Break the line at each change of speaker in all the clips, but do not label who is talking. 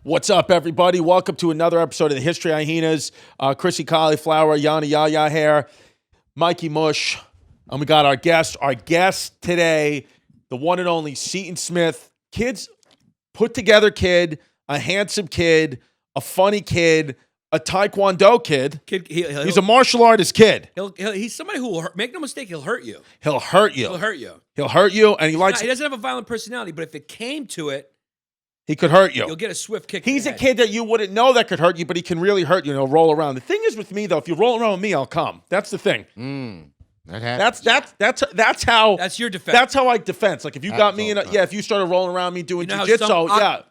What's up, everybody? Welcome to another episode of the History of Hyenas. Chrissy Cauliflower, Yanni Yaya hair, Mikey Mush, and we got our guest. Our guest today, the one and only Seaton Smith. Kids, put together kid, a handsome kid, a funny kid, a Taekwondo kid. He's a martial artist kid.
He's somebody who will hurt. Make no mistake, he'll hurt you.
He'll hurt you.
He'll hurt you.
He'll hurt you, and he likes.
He doesn't have a violent personality, but if it came to it,
he could hurt you.
You'll get a swift kick.
He's a kid that you wouldn't know that could hurt you, but he can really hurt you and he'll roll around. The thing is with me, though, if you roll around with me, I'll come. That's the thing.
That happens.
That's how.
That's your defense.
That's how I defense. Like if you got me in, if you started rolling around me doing jiu-jitsu,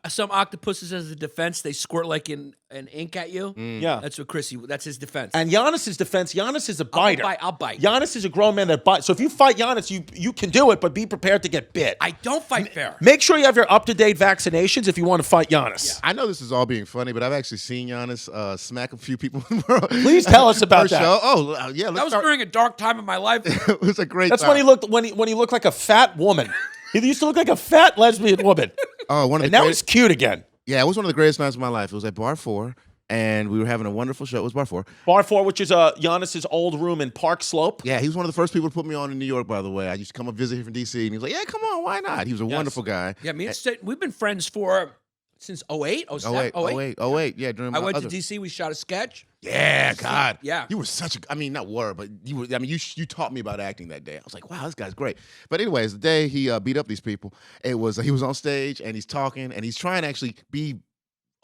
some octopuses as a defense, they squirt like an ink at you.
Yeah,
that's what Chrissy. That's his defense.
And Giannis's defense. Giannis is a biter.
I'll bite.
Giannis is a grown man that bites. So if you fight Giannis, you can do it, but be prepared to get bit.
I don't fight fair.
Make sure you have your up-to-date vaccinations if you want to fight Giannis.
Yeah. I know this is all being funny, but I've actually seen Giannis smack a few people in the world.
Please tell us about that.
Show. Oh, yeah.
That was during a dark time of my life.
It was a great.
That's
time.
when he looked like a fat woman. He used to look like a fat lesbian woman. And now he's cute again.
Yeah, it was one of the greatest nights of my life. It was at Bar 4, and we were having a wonderful show. It was Bar 4.
Bar 4, which is Giannis's old room in Park Slope.
Yeah, he was one of the first people to put me on in New York, by the way. I used to come and visit him from D.C., and he was like, yeah, come on, why not? He was a wonderful guy.
Yeah, me and Sid, we've been friends since 08, 07,
08. Yeah, during
I went to D.C., we shot a sketch.
Yeah, God.
Yeah.
You were not were, but you taught me about acting that day. I was like, wow, this guy's great. But anyways, the day he beat up these people, he was on stage and he's talking and he's trying to actually be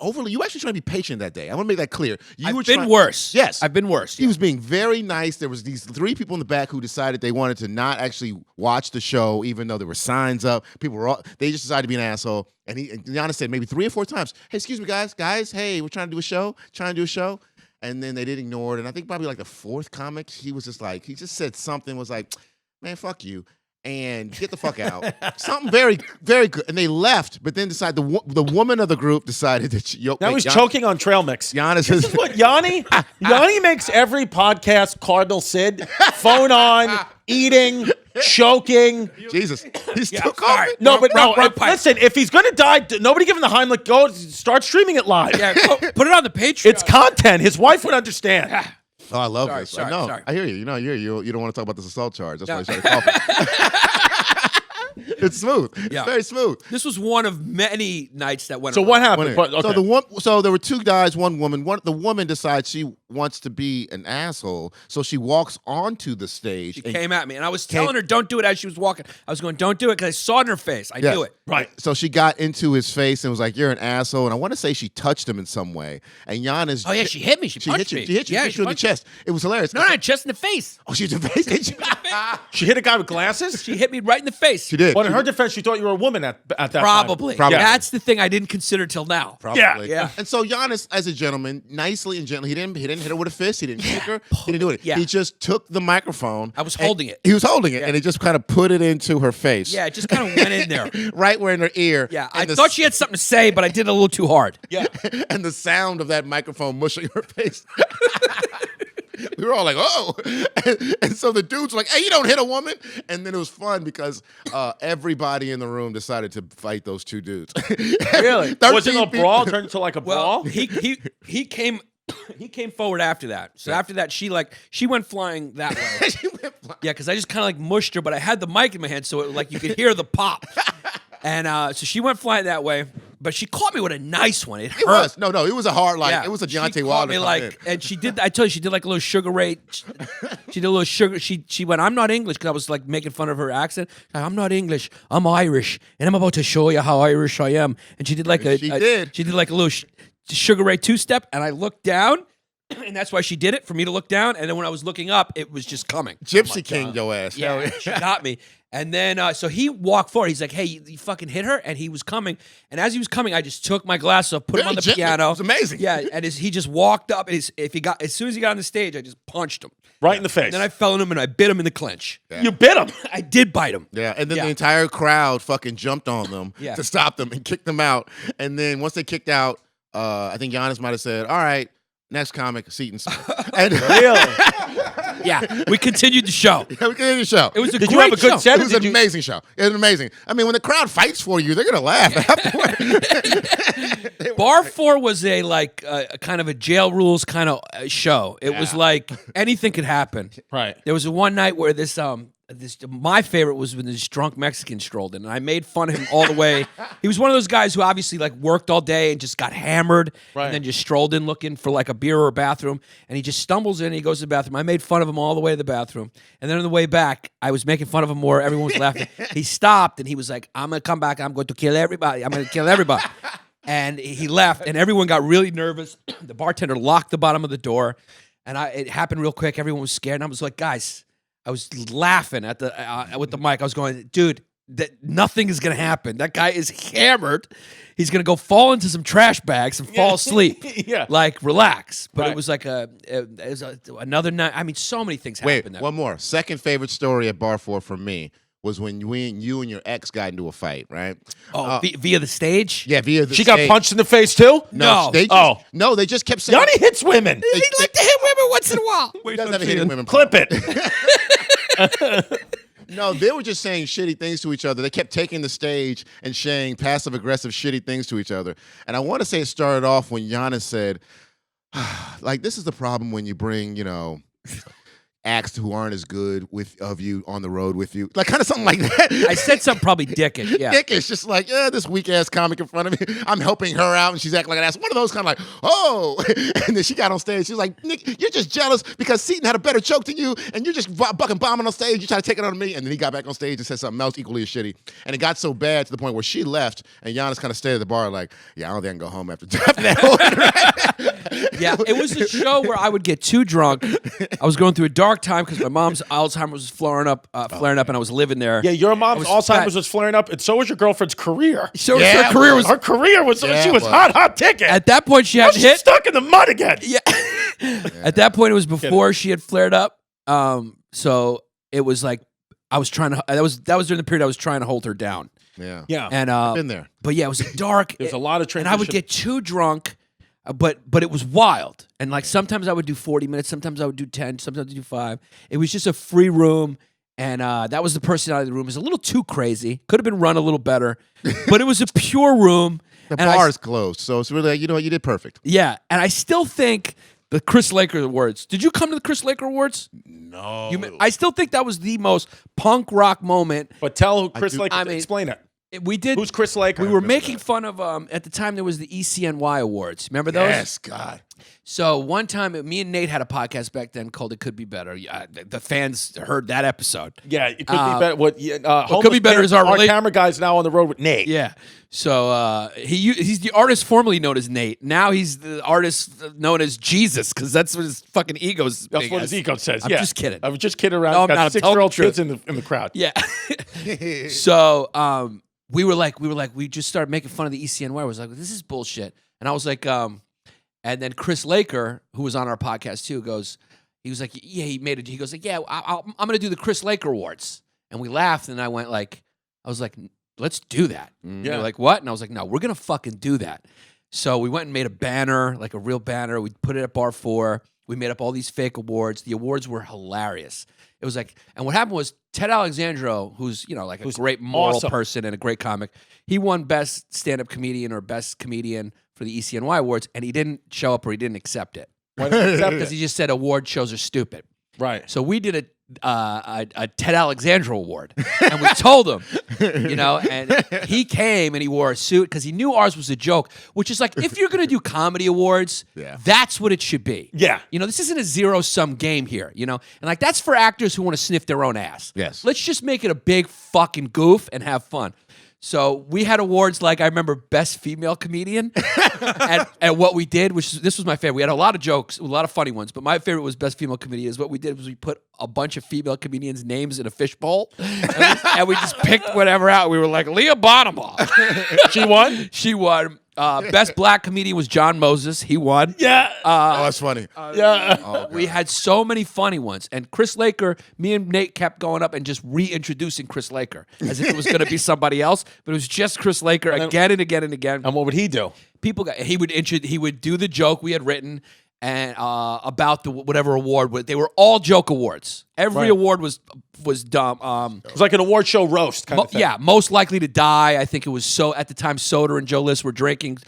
you actually trying to be patient that day. I want to make that clear.
I've been worse.
Yes.
I've been worse.
He was being very nice. There was these 3 people in the back who decided they wanted to not actually watch the show, even though there were signs up. They just decided to be an asshole. And Giannis said maybe 3 or 4 times, hey, excuse me, guys, hey, we're trying to do a show. And then they did ignore it. And I think probably like the 4th comic, he just said something, was like, man, fuck you. And get the fuck out. Something very, very good. And they left, but then decided the woman of the group decided that
now he's choking on trail mix.
Giannis
this is what Yanni makes every podcast Cardinal Sid. Phone on, eating, choking.
Jesus. He's still coughing.
No, but listen, if he's gonna die, nobody give him the Heimlich. Go start streaming it live.
Yeah, put it on the Patreon.
It's content. His wife would understand.
Oh, I love this.
Sorry.
I hear you. You don't want to talk about this assault charge. That's why you started coughing. It's smooth. Yeah. It's very smooth.
This was one of many nights that went.
So what happened?
Okay. So there were 2 guys, 1 woman. The woman decides she wants to be an asshole, so she walks onto the stage.
She came at me, and I was telling her, "Don't do it." As she was walking, I was going, "Don't do it," because I saw it in her face. I knew it.
Right.
So she got into his face and was like, "You're an asshole." And I want to say she touched him in some way. And Giannis.
Oh yeah, she hit me. She punched me.
She hit you in the chest. It was hilarious.
No, chest in the face.
Oh, she hit the face.
She hit a guy with glasses.
She hit me right in the face.
She did.
Well, in her defense, she thought you were a woman at that
Probably.
time.
That's the thing I didn't consider till now.
Probably.
Yeah.
And so Giannis, as a gentleman, nicely and gently, he didn't hit her with a fist. He didn't kick her. He didn't do it.
Yeah.
He just took the microphone.
I was holding it.
He was holding it, and he just kind of put it into her face.
Yeah, it just kind of went in there.
Right where in her ear.
Yeah, I thought she had something to say, but I did it a little too hard.
Yeah.
And the sound of that microphone mushing her face. We were all like, oh. And so the dudes were like, hey, you don't hit a woman. And then it was fun because everybody in the room decided to fight those 2 dudes.
Really? Was it a brawl turned into like a brawl?
He came forward after that. So after that, she went flying that way.
She went flying.
Yeah, because I just kind of like mushed her, but I had the mic in my hand, so it, you could hear the pop. And so she went flying that way. But she caught me with a nice one. It hurt.
Was. No, it was a hard, it was a Deontay Wilder.
And she did, I told you, she did like a little Sugar Ray. She did a little sugar. She went, I'm not English, because I was like making fun of her accent. I'm not English, I'm Irish, and I'm about to show you how Irish I am. And she did like
she did
like a little Sugar Ray 2-step, and I looked down. And that's why she did it, for me to look down. And then when I was looking up, it was just coming.
Gypsy King, your ass.
Yeah, she got me. And then, so he walked forward. He's like, hey, you fucking hit her? And he was coming. And as he was coming, I just took my glasses off, put him on the piano.
It was amazing.
Yeah, and he just walked up. And as soon as he got on the stage, I just punched him.
Right in the face.
And then I fell on him and I bit him in the clinch.
Yeah.
You bit him.
I did bite him.
Yeah, and then the entire crowd fucking jumped on them
Yeah.
to stop them and kicked them out. And then once they kicked out, I think Yannis might have said, all right, next comic, Seaton Smith. And
Really?
Yeah, we continued the show.
Yeah, we continued the show.
It was a
Did
great
you have a good
show.
set?
It was an amazing show. It was amazing. I mean, when the crowd fights for you, they're gonna laugh afterward.
Bar 4 was a kind of a jail rules kind of show. It was like anything could happen.
Right.
There was one night where my favorite was when this drunk Mexican strolled in, and I made fun of him all the way. He was one of those guys who obviously like worked all day and just got hammered,
Right.
and then just strolled in looking for like a beer or a bathroom, and he just stumbles in, and he goes to the bathroom. I made fun of him all the way to the bathroom, and then on the way back, I was making fun of him more. Everyone was laughing. He stopped, and he was like, "I'm gonna come back. I'm going to kill everybody. I'm gonna kill everybody." And he left, and everyone got really nervous. The bartender locked the bottom of the door, and it happened real quick. Everyone was scared, and I was like, guys. I was laughing at with the mic. I was going, dude, that nothing is gonna happen. That guy is hammered. He's gonna go fall into some trash bags and fall asleep.
Yeah.
Like relax. But
Right.
it was like another night. I mean, so many things
Wait,
happened.
one more. Second favorite story at Bar 4 for me was when you and your ex got into a fight, right?
Via the stage.
Yeah, via the
She got
stage.
punched in the face too?
No.
They just kept saying.
Yanni hits women.
He like to hit women once in a while.
He doesn't have a hitting women.
Clip it.
No, they were just saying shitty things to each other. They kept taking the stage and saying passive-aggressive shitty things to each other. And I want to say it started off when Yannis said, like, this is the problem when you bring, acts who aren't as good of you on the road with you. Like, kind of something like that.
I said something probably dickish. Yeah.
Dickish, just like, this weak-ass comic in front of me. I'm helping her out, and she's acting like an ass. One of those kind of like, oh. And then she got on stage. She was like, Nick, you're just jealous because Seaton had a better joke than you, and you're just bucking bombing on stage. You try to take it on me. And then he got back on stage and said something else equally as shitty. And it got so bad to the point where she left, and Yannis kind of stayed at the bar like, yeah, I don't think I can go home after that one.
Yeah, it was a show where I would get too drunk. I was going through a dark time because my mom's Alzheimer's was flaring up, and I was living there.
Yeah, your mom's
was
Alzheimer's
fat.
was flaring up, and so was your girlfriend's career.
So
Yeah,
her career was
Her career was,
Yeah,
she
it
was
was.
hot ticket.
at that point she
Now
had
she's
hit.
stuck in the mud again.
Yeah. At that point, it was before she had flared up. So it was like I was trying to. That was during the period I was trying to hold her down.
Yeah.
Yeah.
And
Been there.
but yeah, it was dark.
There's a lot of
and I would
transition.
get too drunk, but it was wild. And like sometimes I would do 40 minutes, sometimes I would do 10, sometimes I would do 5. It was just a free room. And that was the personality of the room. It was a little too crazy. Could have been run a little better, but it was a pure room.
The
And
bar is closed, so it's really like, you know what, you did perfect.
Yeah, and I still think the Chris Laker Awards. Did you come to the Chris Laker Awards?
No.
I still think that was the most punk rock moment.
But tell who Chris
do-
Laker.
I mean-
Explain it.
We did.
Who's Chris Laker?
We were making fun of. At the time, there was the ECNY Awards. Remember those?
Yes, God.
So one time, me and Nate had a podcast back then called "It Could Be Better." The fans heard that episode.
Yeah, it could be better. What
could be better is our
camera guy's now on the road with Nate.
Yeah. So he's the artist formerly known as Nate. Now he's the artist known as Jesus because that's what his fucking ego's.
That's
big
what
as.
his ego says.
I'm
yeah.
just kidding.
I was just kidding around.
No, I'm
Got
not. I'm telling
6-year-old
the truth.
kids in the crowd.
Yeah. So we just started making fun of the ECNY. I was like, this is bullshit. And I was like, and then Chris Laker, who was on our podcast too, he was like, yeah, he goes like, yeah, I'm going to do the Chris Laker Awards. And we laughed, and I was like, let's do that.
Mm.
Yeah. They're like, what? And I was like, no, we're going to fucking do that. So we went and made a banner, like a real banner. We put it at Bar 4. We made up all these fake awards. The awards were hilarious. It was like, and what happened was Ted Alexandro, who's like a great moral
awesome.
person and a great comic, he won best stand-up comedian or best comedian for the ECNY Awards, and he didn't show up or he didn't accept it
Why not accept
because
it?
he just said award shows are stupid.
Right.
So we did a Ted Alexandro award, and we told him, and he came and he wore a suit because he knew ours was a joke, which is like, if you're going to do comedy awards,
Yeah.
that's what it should be.
Yeah.
This isn't a zero-sum game here, and like that's for actors who want to sniff their own ass.
Yes.
Let's just make it a big fucking goof and have fun. So we had awards like I remember best female comedian, and what we did, this was my favorite. We had a lot of jokes, a lot of funny ones, but my favorite was best female comedian. Is what we did was we put a bunch of female comedians' names in a fishbowl, and we just picked whatever out. We were like Leah Bottomal.
She won.
She won. Best black comedian was John Moses. He won.
Yeah.
Oh, that's funny.
We had so many funny ones. And Chris Laker, me and Nate kept going up and just reintroducing Chris Laker as if it was going to be somebody else, but it was just Chris Laker again and again and again.
And what would he do?
He would do the joke we had written and about the whatever award. They were all joke awards. Every award was dumb.
It was like an award show roast kind of thing.
Yeah, most likely to die. I think it was at the time Soder and Joe List were drinking.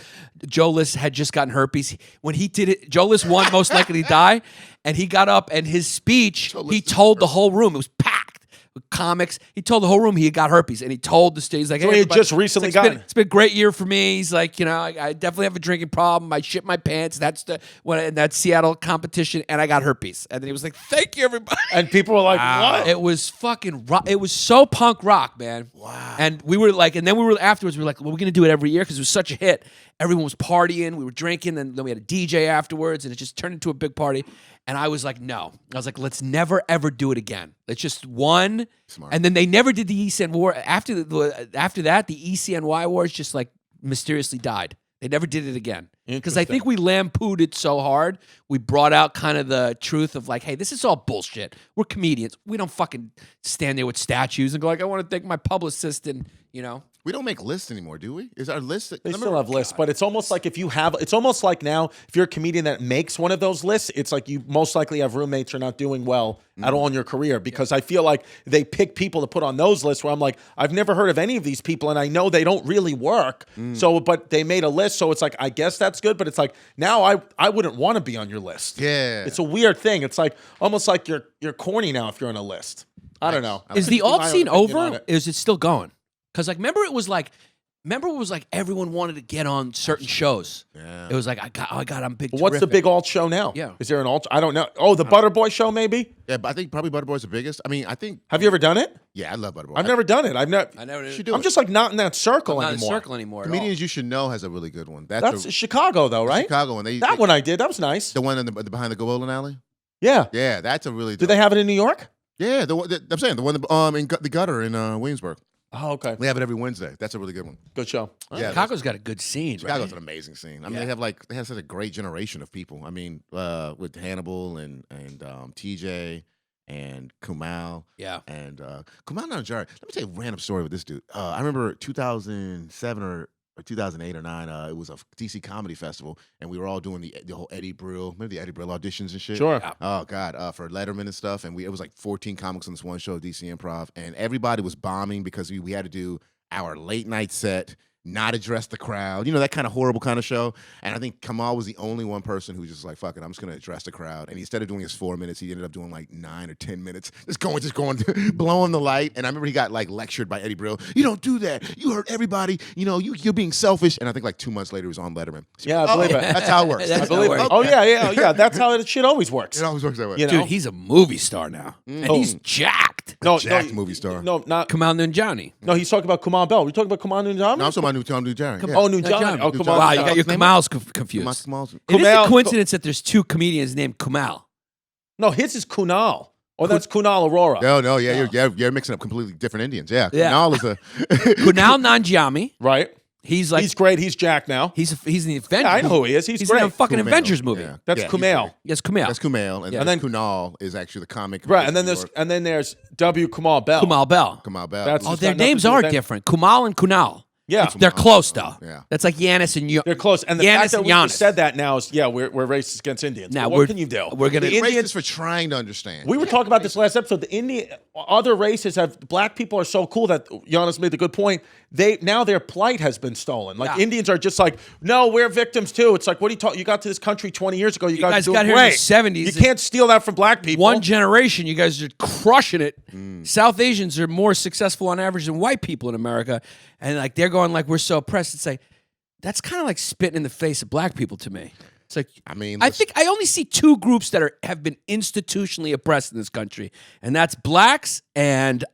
Joe List had just gotten herpes. When he did it, Joe List won most likely to die, and he got up and his speech, he told the whole room, it was packed with comics. He told the whole room he had got herpes, and he told the stage, he's like,
So
hey,
he had just recently gotten it.
It's been a great year for me. He's like, I definitely have a drinking problem. I shit my pants. That's in that Seattle competition, and I got herpes. And then he was like, thank you, everybody.
And people were like, what?
It was fucking rock. It was so punk rock, man. Wow. And we were like, and then afterwards, we were like, well, we're going to do it every year because it was such a hit. Everyone was partying. We were drinking. And then we had a DJ afterwards, and it just turned into a big party. And I was like, no. I was like, let's never, ever do it again. Let's just one. Smart. And then they never did the ECN war. After that, the ECNY wars just like mysteriously died. They never did it again. Because I think we lampooned it so hard, we brought out kind of the truth of like, hey, this is all bullshit. We're comedians. We don't fucking stand there with statues and go like, I want to thank my publicist and,
We don't make lists anymore, do we? Is our list?
They still have lists, but it's almost like it's almost like now, if you're a comedian that makes one of those lists, it's like you most likely have roommates who are not doing well at all in your career, because I feel like they pick people to put on those lists where I'm like, I've never heard of any of these people, and I know they don't really work. So, but they made a list, so it's like, I guess that's good, but it's like, now I wouldn't want to be on your list.
Yeah.
It's a weird thing. It's like, almost like you're corny now if you're on a list. I don't know.
Is the alt scene over? Or is it still going? Because like, remember it was like everyone wanted to get on certain shows. Yeah. It was like, I'm big.
What's the big alt show now?
Yeah.
Is there an alt? I don't know. Oh, the Butterboy show maybe?
Yeah, but I think probably Butterboy's the biggest. I mean,
Have you ever done it?
Yeah, I love Butterboy.
I've never done it.
I never.
I'm just like not in that circle
not
anymore.
In a circle anymore.
Comedians You Should Know has a really good one.
That's Chicago though, right?
Chicago, and
that one I did. That was nice.
The one behind the bowling alley.
Yeah.
Yeah, that's a really.
Do they have it in New York?
Yeah, I'm saying the one in the gutter in Williamsburg.
Oh, okay.
We have it every Wednesday. That's a really good one.
Good show.
Yeah,
Chicago's got a good scene.
Chicago's an amazing scene. I mean, they have such a great generation of people. I mean, with Hannibal and TJ and Kumail.
Yeah.
And Kumail Nanjiani. Let me tell you a random story with this dude. I remember 2007 or 2008 or 9, it was a DC comedy festival, and we were all doing the whole Eddie Brill, remember the Eddie Brill auditions and shit?
Sure.
Oh, God, for Letterman and stuff, and it was like 14 comics on this one show, DC Improv, and everybody was bombing because we had to do our late night set, not address the crowd, that kind of horrible kind of show. And I think Kamal was the only one person who was just like, fuck it, I'm just going to address the crowd. And instead of doing his 4 minutes, he ended up doing like 9 or 10 minutes, just going, blowing the light. And I remember he got like lectured by Eddie Brill. You don't do that. You hurt everybody. You're being selfish. And I think like 2 months later, he was on Letterman. So,
yeah, I believe it.
That's how it works.
That's
I believe it.
how it
Oh, yeah. That's how shit always works.
It always works that way.
You know?
Dude, he's a movie star now. And he's jacked.
Jacked movie star.
No, not
Kumail Nanjiani.
No, he's talking about Kumail Bell. We're talking about Kumail Nanjiani?
No, I'm talking about New Jerry.
Oh, Nanjiani. Oh, Kumail.
Wow, you got your Kumails confused. It is a coincidence that there's 2 comedians named Kumail.
No, his is Kunal. Oh, that's Kunal Aurora.
No, you're mixing up completely different Indians. Yeah, Kunal is a
Kunal Nanjiani.
Right.
He's great. He's
Jack now.
He's in the Avengers.
Yeah, I know who he is. He's great.
in a fucking
Kumail.
Avengers movie.
Yeah.
That's Kumail.
Yes, Kumail.
That's Kumail, and then Kunal is actually the comic.
Right, and then there's W. Kumail Bell.
Kumail Bell.
Kumail Bell.
That's-
Their
got nothing
names
to do
are
with
different. Kumail and Kunal.
Yeah.
They're close though.
Yeah.
That's like Yannis and
They're close. And the
Yannis
fact that
and
we
Giannis.
just said that now is, we're racist against Indians.
Now,
But what can you do?
We're gonna
The Indians for trying to understand.
We were talking about this last episode. Other races black people are so cool that Yannis made the good point. Now their plight has been stolen. Like Indians are just like, no, we're victims too. It's like, what are you talking? You got to this country 20 years ago. You guys
got here in the 70s.
You can't steal that from black people.
One generation, you guys are crushing it. South Asians are more successful on average than white people in America, and like they're going like we're so oppressed. It's like that's kind of like spitting in the face of black people to me. It's like I think I only see 2 groups that have been institutionally oppressed in this country, and that's blacks and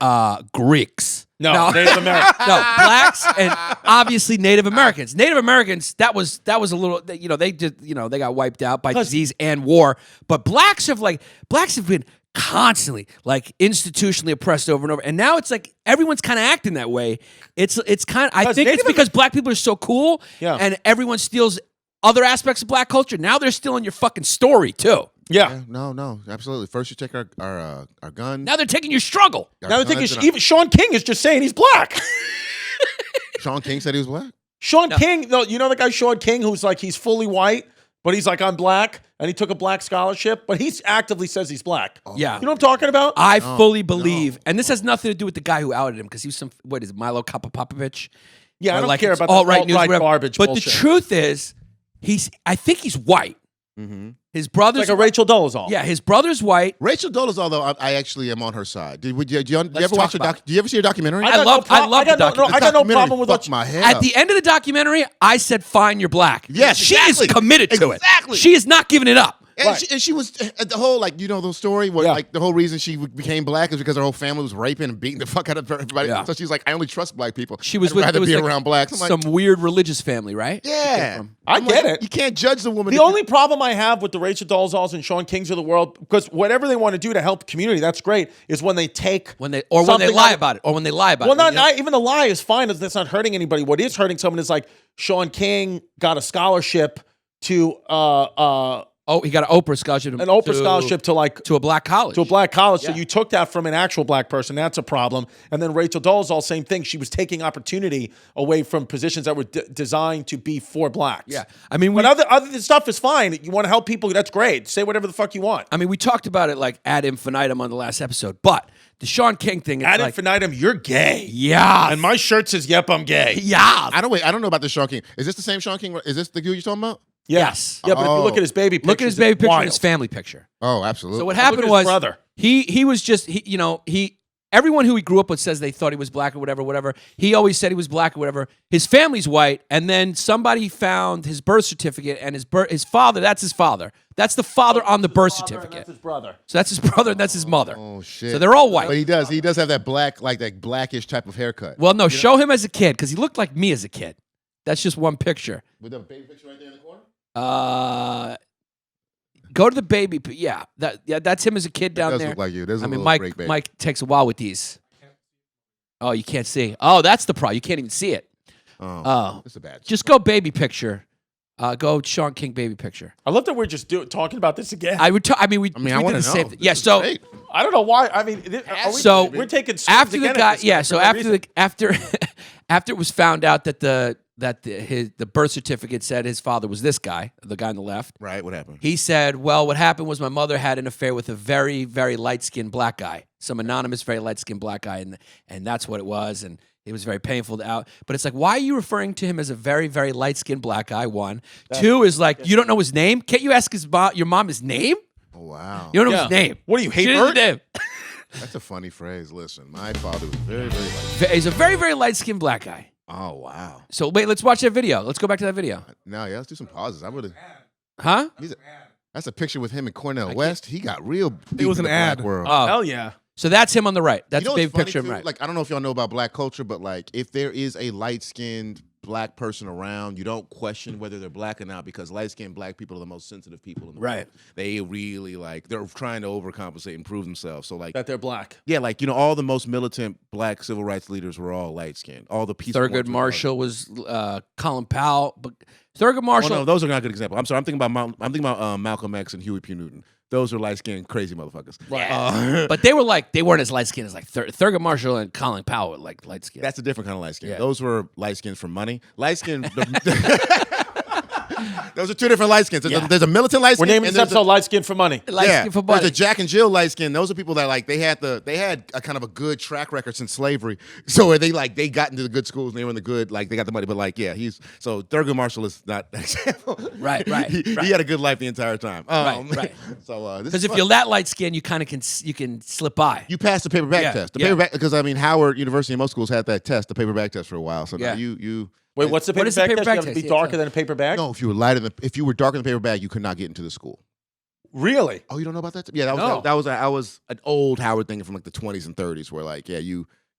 Greeks.
No, Native American.
No, blacks and obviously Native Americans. Native Americans, that was a little, they got wiped out by disease and war. But blacks have been constantly like institutionally oppressed over and over, and now it's like everyone's kind of acting that way. It's kind of, I think it's because black people are so cool, and everyone steals other aspects of black culture. Now they're stealing your fucking story too.
Yeah.
No, absolutely. First you take our guns.
Now they're taking your struggle.
Now the thing is, even Sean King is just saying he's black.
Sean King said he was black?
Sean King, no, you know the guy Sean King who's like, he's fully white, but he's like, I'm black, and he took a black scholarship, but he actively says he's black.
Yeah.
You know what I'm talking about?
I fully believe, and this has nothing to do with the guy who outed him, because he was some, what is it, Milo Popovich?
Yeah, I don't care about
alt-right
the alt-right garbage
But
bullshit.
the truth is, I think he's white.
Mm-hmm.
His brother's
like a Rachel Dolezal.
Yeah, his brother's white.
Rachel Dolezal, though, I actually am on her side. Do you ever watch Do you ever see her documentary?
I love the documentary.
I got no problem with what
my head
At
up.
the end of the documentary, I said, "Fine, you're black."
Yes,
she
exactly.
is committed to it.
Exactly.
She is not giving it up.
And, she was the whole, like, you know, the story where like the whole reason she became black is because her whole family was raping and beating the fuck out of everybody.
Yeah.
So she's like, I only trust black people.
She was
I'd
with
rather be
like
around blacks. I'm
some
like,
weird religious family, right?
yeah,
I get it.
You can't judge the woman.
The only problem I have with the Rachel Dolezals and Sean Kings of the world, because whatever they want to do to help the community, that's great, is when they take
when they lie about it. Even
the lie is fine. That's not hurting anybody. What is hurting someone is like Sean King got a scholarship to
he got an Oprah scholarship.
An Oprah scholarship to
a black college.
To a black college. So you took that from an actual black person. That's a problem. And then Rachel Dolezal, same thing. She was taking opportunity away from positions that were designed to be for blacks.
Yeah. I mean,
but other stuff is fine. You want to help people, that's great. Say whatever the fuck you want.
I mean, we talked about it like ad infinitum on the last episode, but the Sean King thing.
Ad infinitum, you're gay.
Yeah.
And my shirt says, yep, I'm gay.
Yeah.
I don't know about the Sean King. Is this the same Sean King? Is this the dude you're talking about?
Yes.
Yeah, but if you look at his baby picture,
and his family picture.
Oh, absolutely.
So what happened was
brother.
He was just everyone who he grew up with says they thought he was black or whatever. He always said he was black or whatever. His family's white, and then somebody found his birth certificate and his father. That's his father. That's the father on the birth certificate.
That's his brother.
So that's his brother and that's his mother.
Oh shit.
So they're all white.
But he does have that black, like that blackish type of haircut.
Well, no, show him as a kid because he looked like me as a kid. That's just one picture.
With the baby picture right there in the corner.
Go to the baby. That's him as a kid down
does
there.
look like you. There's a little
Mike.
break, baby.
Mike takes a while with these. Oh, you can't see. Oh, that's the problem. You can't even see it.
Oh, that's a bad.
Just go baby picture. Go Sean King baby picture.
I love that we're just talking about this again.
I would. We
I
did
want
the
to
same
know.
thing. Yeah. So
Great.
I don't know why. I mean, we're taking
after the guy. Yeah. So
after
after it was found out that the birth certificate said his father was this guy, the guy on the left.
Right. What happened?
He said, well, what happened was my mother had an affair with a very, very light-skinned black guy, some anonymous, very light-skinned black guy, and that's what it was, and it was very painful to out. But it's like, why are you referring to him as a very, very light-skinned black guy, one? Two is like, you don't know his name? Can't you ask your mom his name?
Oh wow.
You don't know his name.
What do you hate?
She doesn't know his name.
That's a funny phrase. Listen, my father was very, very light.
He's a very, very light-skinned black guy.
Oh wow.
So wait, let's watch that video. Let's go back to that video.
No, yeah, let's do some pauses. I would have.
Huh?
That's a picture with him and Cornel West. He got real deep
It was
in
an
the black
ad.
world.
Oh.
Hell yeah.
So that's him on the right. That's
You know
a baby
what's funny,
picture of him
too?
right.
Like, I don't know if y'all know about black culture, but like, if there is a light-skinned black person around, you don't question whether they're black or not, because light-skinned black people are the most sensitive people in the world. They really they're trying to overcompensate and prove themselves. So like
That they're black.
yeah, like, all the most militant black civil rights leaders were all light-skinned. All the peaceful
Thurgood
ones were
Marshall was Colin Powell, but Thurgood Marshall.
Oh, no, those are not good examples. I'm sorry. I'm thinking about Malcolm X and Huey P. Newton. Those are light-skinned, crazy motherfuckers.
Right. But they weren't as light-skinned as like Thurgood Marshall and Colin Powell were like light-skinned.
That's a different kind of light skin.
Yeah.
Those were light skins for money. Light skin. Those are two different light skins. There's a militant light
We're
skin.
naming this episode Light Skin for Money.
Light-skinned for money.
There's a Jack and Jill light skin. Those are people that they had a kind of a good track record since slavery. So where they got into the good schools and they were in the good, they got the money. But so Thurgood Marshall is not that example.
Right.
He had a good life the entire time.
Right.
So
Because if you're that light-skinned, you kind of can slip by.
you passed the paperback test. The paperback, because Howard University and most schools had that test, the paperback test for a while. So now you.
Wait, what's the
What is
paper
the
bag test?
paper
You
bag
have to be
test?
darker than a paper bag?
No, if you were darker than the paper bag, you could not get into the school.
Really?
Oh, you don't know about that? Yeah, that was
No.
that was an old Howard thing from the 20s and 30s, where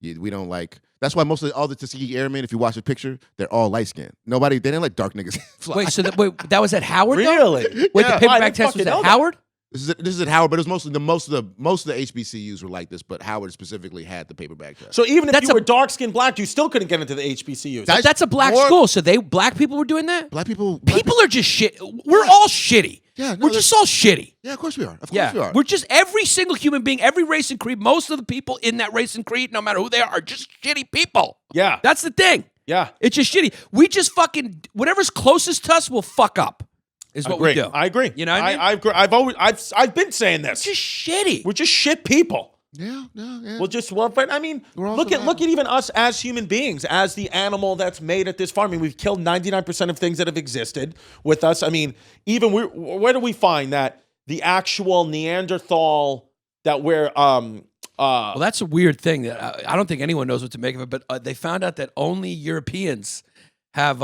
We don't like. That's why most of all the Tuskegee Airmen, if you watch the picture, they're all light skinned. They didn't let dark niggas fly.
Wait, so that was at Howard?
Really?
Though? Wait,
Yeah.
the
I
paperback
didn't
test was
fucking know
at
that.
Howard?
This is at Howard, but it was mostly most of the HBCUs were like this, but Howard specifically had the paperback test.
So even if
That's
you
a-
were dark-skinned black, you still couldn't get into the HBCUs.
That-
That's a black
More-
school, so black people were doing that.
Black people.
People are just shit. We're all shitty.
Yeah, no,
we're just all shitty.
Yeah, of course we are. Of course
Yeah,
we are.
we're just every single human being, every race and creed. Most of the people in that race and creed, no matter who they are just shitty people.
Yeah.
That's the thing.
Yeah.
It's just shitty. We just fucking whatever's closest to us will fuck up. Is what we do.
I agree.
You know what I mean?
I agree. I've been saying this.
Just shitty.
We're just shit people.
yeah.
But I mean,
We're all
look at
survivors.
even us as human beings, as the animal that's made at this farm. I mean, we've killed 99% of things that have existed with us. I mean, even where do we find that the actual Neanderthal that we're
Well, that's a weird thing that I don't think anyone knows what to make of it. But they found out that only Europeans have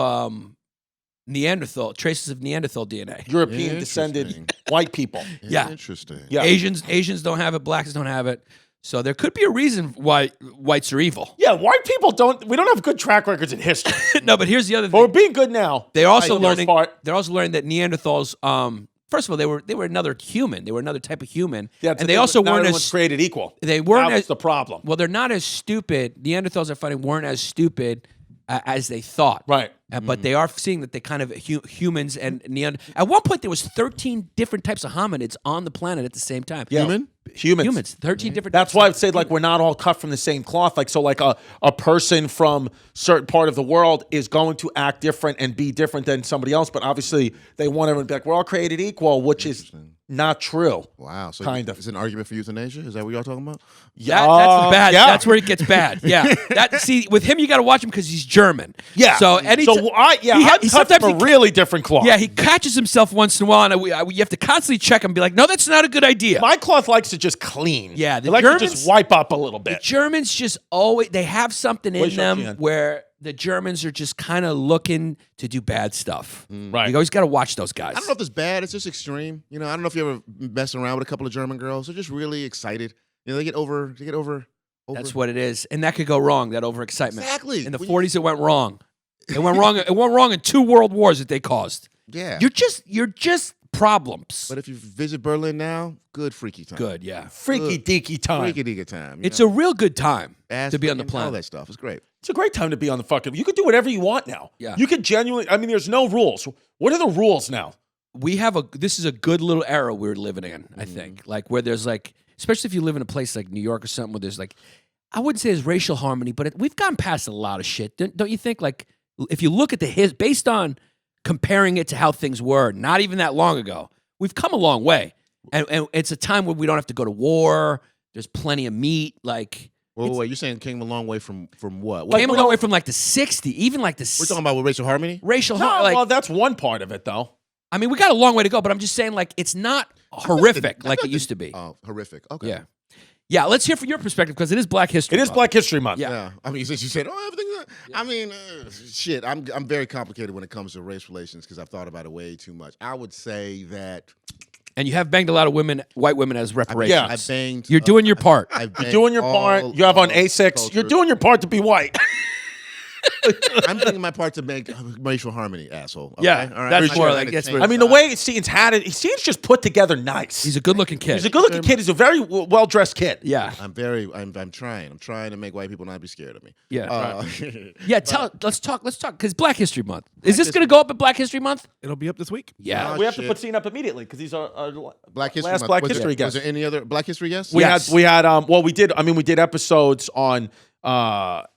traces of Neanderthal DNA.
European descended
Interesting.
white people?
Yeah.
Interesting.
Yeah.
Asians don't have it. Blacks don't have it. So there could be a reason why whites are evil.
Yeah, white people we don't have good track records in history.
No, but here's the other
But we're
thing.
being good now.
They're also
For the most
learning.
part.
They're also learning that Neanderthals. First of all, they were another human. They were another type of human.
Yeah,
and they also
not
weren't
everyone's
as
created equal.
they weren't
That was
as
the problem.
well. They're not as stupid. Neanderthals are finding weren't as stupid as they thought.
Right.
But they are seeing that they kind of humans and Neanderthals. At one point, there was 13 different types of hominids on the planet at the same time.
Yeah. Humans.
13 different.
That's why I'd say like we're not all cut from the same cloth. Like so, like a person from certain part of the world is going to act different and be different than somebody else. But obviously, they want everyone to be like we're all created equal, which is not true.
Wow. So
Kind of.
It's an argument for euthanasia. Is that what y'all talking about?
That's the bad.
yeah.
That's where it gets bad. Yeah. See, with him, you got to watch him because he's German.
Yeah.
So any
I'm cut
sometimes
from a really different cloth.
yeah, he catches himself once in a while, and you have to constantly check him and be like, no, that's not a good idea.
My cloth likes to just clean.
Yeah,
they
the
like to
Germans-
just wipe up a little bit.
Germans just always they have something in
Where's your
them
hand?
where the Germans are just kind of looking to do bad stuff.
Right.
You always got to watch those guys.
I don't know if it's bad. It's just extreme. I don't know if you ever mess around with a couple of German girls. They're just really excited. They get over.
That's what it is, and that could go wrong. That overexcitement.
Exactly.
In the
When
40s, it went wrong. It went wrong. It went wrong in 2 world wars that they caused.
Yeah.
You're just problems.
But if you visit Berlin now, good freaky time.
Good, yeah.
Freaky deaky time.
Freaky deaky time.
It's a real good time
Ass
to be on the
fucking, all
planet.
that stuff. It's great.
It's a great time to be on the fucking. You could do whatever you want now.
Yeah.
You could genuinely. I mean, there's no rules. What are the rules now?
This is a good little era we're living in, I think. Like where there's like, especially if you live in a place like New York or something where there's like, I wouldn't say there's racial harmony, but we've gone past a lot of shit. Don't you think? Like if you look at based on comparing it to how things were, not even that long ago, we've come a long way. And it's a time where we don't have to go to war. There's plenty of meat. Like
Wait, you're saying came a long way from what?
came a long way from like the 60s, even like the
We're talking about with racial harmony?
racial
No,
harmony.
well, that's one part of it, though.
I mean, we got a long way to go, but I'm just saying, like, it's not horrific like it used to be.
Oh, horrific. Okay.
Yeah. Yeah, let's hear from your perspective because it is Black History
It is
Month.
Black History Month.
Yeah.
Yeah. I mean, since you said, everything. I mean, shit. I'm very complicated when it comes to race relations because I've thought about it way too much. I would say that
And you have banged a lot of white women as reparations.
Yeah.
I banged.
You're doing your part.
I've
You're doing your part. You have on A6. You're doing your part to be white.
I'm doing my part to make racial harmony, asshole. Okay?
Yeah,
All right.
that's
I'm
more
not
like-
gonna
that's
change
what-
I mean, the way Seaton's had it, Seaton's just put together nice.
He's a good-looking kid.
He's a good-looking kid. He's a very well-dressed kid.
Yeah.
I'm trying. I'm trying to make white people not be scared of me.
Yeah. Yeah, let's talk, because Black History Month. Is this going to go up at Black History Month?
It'll be up this week.
Yeah.
We have to
shit.
put Seaton up immediately because he's our
Black History
last
Month.
Black
Was
History
there, Was
guest.
there any other Black History guests?
Yes.
We had we did episodes on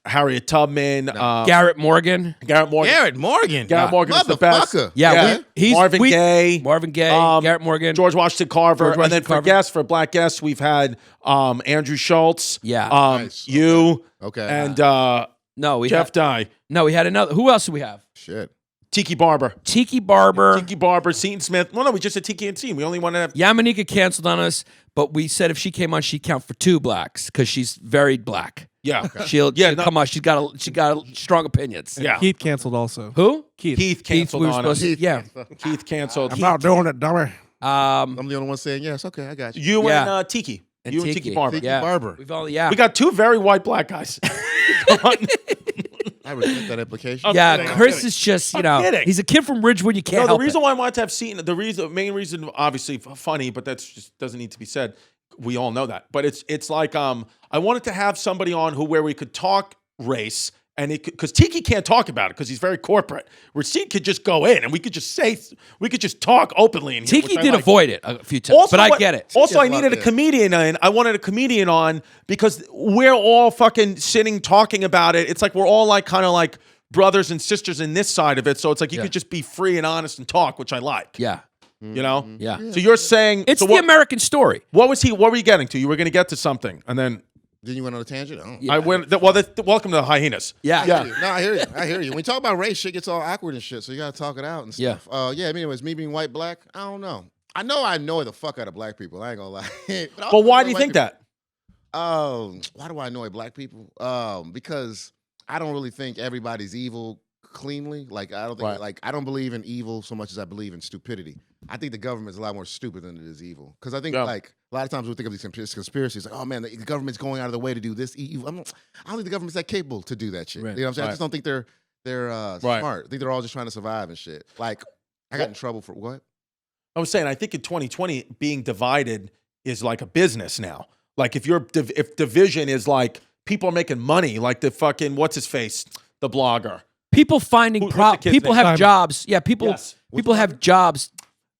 Harriet Tubman,
Garrett Morgan.
Garrett Morgan.
Garrett Morgan.
Garrett Morgan is the best.
Motherfucker.
Yeah,
Marvin Gaye.
Marvin Gaye, Garrett Morgan.
George Washington Carver,
George
and then
Washington
for guests, for black guests, we've had Andrew Schultz.
Yeah.
Nice.
You.
Okay.
And
No, we
Jeff Dye.
No, we had another. Who else do we have?
Shit.
Tiki Barber.
Tiki Barber.
Tiki Barber, Seaton Smith. Well, no, we just said Tiki and Seaton. We only want to have.
Yamanika canceled on us, but we said if she came on, she'd count for 2 blacks because she's very black.
Yeah.
She'll
no-
come on. She got strong opinions.
Yeah.
Keith canceled also.
Who?
Keith canceled
we were
on us.
supposed to. Yeah.
Keith canceled.
I'm not doing it, dummy.
I'm the only one saying yes. Okay, I got you.
You
Yeah.
and Tiki.
And
You and Tiki Barber.
Tiki
Yeah.
Barber.
We've all, yeah.
We got two very white black guys.
I resent that implication.
yeah,
kidding, I'm
Chris
kidding.
is just,
I'm kidding.
he's a kid from Ridgewood. You can't
No, the
help
reason
it.
why I wanted to have Seaton, main reason, obviously funny, but that's just doesn't need to be said. We all know that. But it's like I wanted to have somebody on where we could talk race, and it because Tiki can't talk about it because he's very corporate. Where Seaton could just go in and we could just talk openly. In here,
Tiki
which I
did
like.
avoid it a few times, but I get it.
Also, I
Tiki has
needed a
loved it.
comedian in. I wanted a comedian on because we're all fucking sitting talking about it. It's like we're all like kind of like brothers and sisters in this side of it. So it's like you could just be free and honest and talk, which I like.
Yeah.
You know?
Yeah.
So you're saying
It's
so
the American story.
what were you getting to? You were going to get to something, and then
Then you went on a tangent? Oh.
I went. Welcome to the Hyenas.
Yeah.
I hear you. No, I hear you. I hear you. When you talk about race, shit gets all awkward and shit, so you gotta talk it out and
Yeah.
stuff. Yeah, anyways, me being white, black, I don't know. I annoy the fuck out of black people. I ain't gonna lie.
But why do you think that?
Why do I annoy black people? Because I don't really think everybody's evil cleanly. Like I don't think
Right.
I don't believe in evil so much as I believe in stupidity. I think the government's a lot more stupid than it is evil. Because I think like a lot of times we think of these conspiracies like, oh man, the government's going out of the way to do this evil. I don't think the government's that capable to do that shit.
Right.
You know what I'm saying? I
Right.
just don't think they're smart. I think they're all just trying to survive and shit. Like I got in trouble for what?
I was saying I think in 2020 being divided is like a business now. Like if division is like people are making money, like the fucking what's his face, the blogger.
People finding
What's the kid's
people
name?
have
Simon.
jobs. Yeah, people
Yes.
people have jobs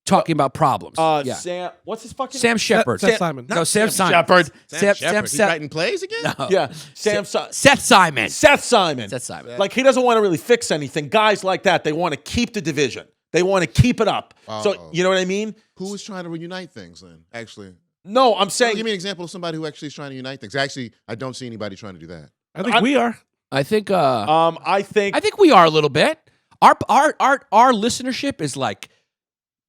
talking about problems. Yeah.
Sam, what's his fucking
Sam Shepard.
Seth Simon.
No, Sam Simon.
Shepard.
Sam Shepard. He's writing plays again?
No.
Yeah,
Seth Simon.
Seth Simon.
Seth Simon.
Like he doesn't want to really fix anything. Guys like that, they want to keep the division. They want to keep it up. So you know what I mean?
Who is trying to reunite things then? Actually,
No, I'm saying
give me an example of somebody who actually is trying to unite things. Actually, I don't see anybody trying to do that.
I think we are.
I think
I think
we are a little bit. Our listenership is like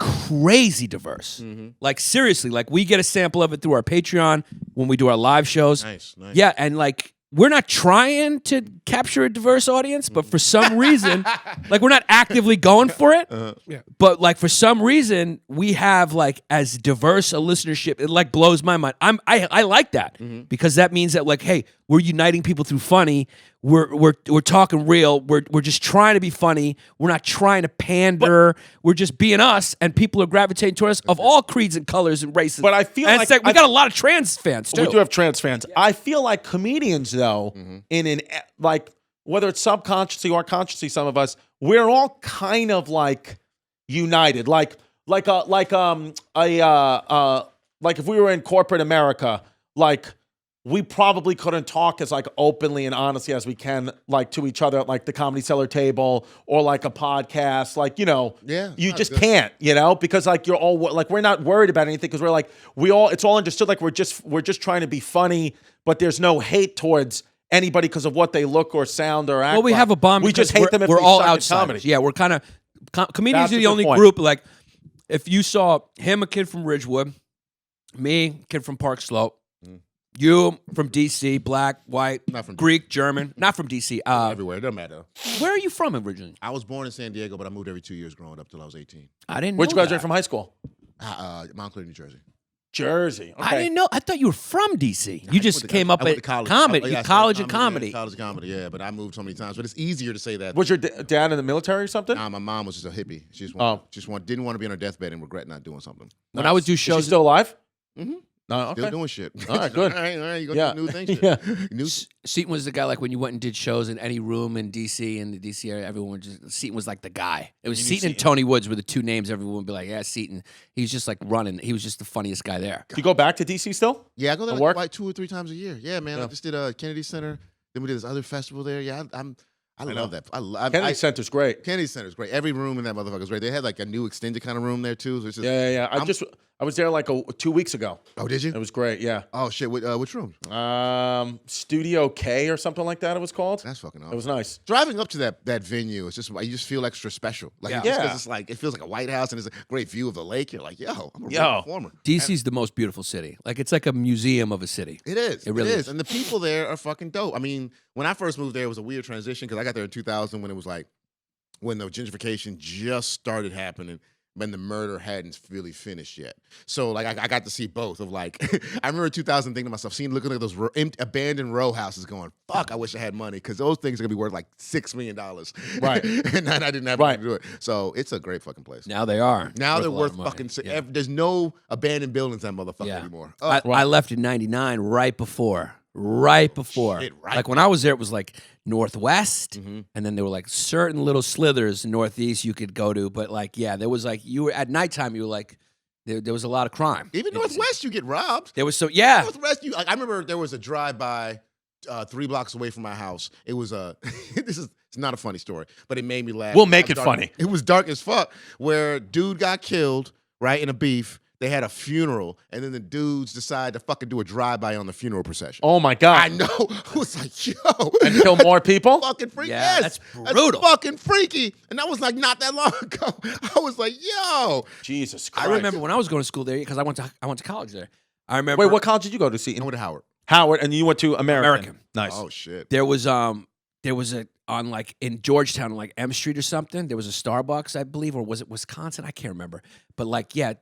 crazy diverse. Like seriously, like we get a sample of it through our Patreon when we do our live shows.
Nice.
Yeah, and like we're not trying to capture a diverse audience, but for some reason, like we're not actively going for it.
Yeah.
But like for some reason, we have like as diverse a listenership. It like blows my mind. I like that because that means that like, hey, we're uniting people through funny. We're talking real. We're just trying to be funny. We're not trying to pander. We're just being us, and people are gravitating toward us of all creeds and colors and races.
But I feel
and
like
it's we got a lot of trans fans too.
we do have trans fans. I feel like comedians, though, in an like whether it's subconsciously or consciously, some of us we're all kind of like united. Like if we were in corporate America, like we probably couldn't talk as like openly and honestly as we can like to each other at like the Comedy Cellar table or like a podcast. Like you just
good.
can't, because like you're all like we're not worried about anything because we're like it's all understood. Like we're just trying to be funny, but there's no hate towards anybody because of what they look or sound or act.
Well, we
like.
have a bond.
We
because
just hate them if
we're
they
all
suck at
outsiders.
comedy.
Yeah, we're kind of comedians
That's
are
a
the
good
only
point.
group. Like, if you saw him, a kid from Ridgewood, me, kid from Park Slope, you from DC, black, white,
Not from
Greek, German, not from DC.
Everywhere. It doesn't matter.
Where are you from originally?
I was born in San Diego, but I moved every 2 years growing up till I was 18.
I didn't.
Where'd you
know
graduate
that.
from high school?
Montclair, New Jersey.
Jersey. Okay.
I didn't know. I thought you were from DC. You just came up
I went
at
to college.
comedy,
Yeah, I
college
studied
and comedy.
Yeah, college and comedy, yeah. But I moved so many times. But it's easier to say that.
Was your dad in the military or something?
My mom was just a hippie. She just didn't want to be on her deathbeth and regret not doing something.
When I would do
Is she
shows,
still alive?
Mhm.
No, okay.
Still doing shit.
All right, good.
all right. You go
Yeah.
do new things. Shit.
Yeah.
New,
Seaton was the guy like when you went and did shows in any room in DC in the DC area, everyone would just Seaton was like the guy. It was
You knew
Seaton and
Seaton.
Tony Woods were the two names everyone would be like, yeah, Seaton. He was just like running. He was just the funniest guy there.
Do you go back to DC still?
yeah, I go there
To work?
like 2 or 3 times a year. Yeah, man.
Yeah.
I just did Kennedy Center. Then we did this other festival there. Yeah, I love that.
Kennedy Center's great.
Kennedy Center's great. Every room in that motherfucker's great. They had like a new extended kind of room there too. So it's just,
Yeah. I was there like 2 weeks ago.
Oh, did you?
It was great. Yeah.
Oh shit. Which room?
Studio K or something like that. It was called.
That's fucking awesome.
It was nice.
Driving up to that venue, it's just you just feel extra special. Like
Yeah.
just 'cause
Yeah.
it's like it feels like a White House and it's a great view of the lake. You're like, yo, I'm a
Yo.
real performer.
DC's the most beautiful city. Like it's like a museum of a city.
It is.
It really is.
And the people there are fucking dope. I mean, when I first moved there, it was a weird transition because I got there in 2000 when it was like when the gentrification just started happening. when the murder hadn't really finished yet. So like I got to see both of like I remember 2000 thinking to myself, looking at those abandoned row houses, going, "Fuck, I wish I had money," because those things are gonna be worth like $6 million,
Right?
and I didn't have money to do it. So it's a great fucking place.
Now they are.
Now they're
a lot
worth
of money.
fucking.
Yeah.
There's no abandoned buildings in that motherfucker anymore. Oh,
I left in '99, right before.
Shit, right.
Like when I was there, it was like Northwest, and then there were like certain little slithers in Northeast you could go to. But like, yeah, there was like you were at nighttime. You were like, there was a lot of crime.
Even Northwest, you get robbed.
There was
Northwest, I remember there was a drive-by 3 blocks away from my house. It was it's not a funny story, but it made me laugh.
We'll make it funny.
It was dark as fuck. Where dude got killed, right, in a beef. They had a funeral, and then the dudes decided to fucking do a drive-by on the funeral procession.
Oh my God!
I know. I was like, yo,
and kill more people.
Fucking freaky.
Yeah,
Yes,
that's brutal.
That's fucking freaky. And that was like not that long ago. I was like, yo,
Jesus Christ!
I remember when I was going to school there because I went to college there. I remember.
Wait, what college did you go to? See,
I went to Howard.
Howard, and you went to American. Nice.
Oh shit.
There was a on like in Georgetown on like M Street or something. There was a Starbucks, I believe, or was it Wisconsin? I can't remember. But like, yeah,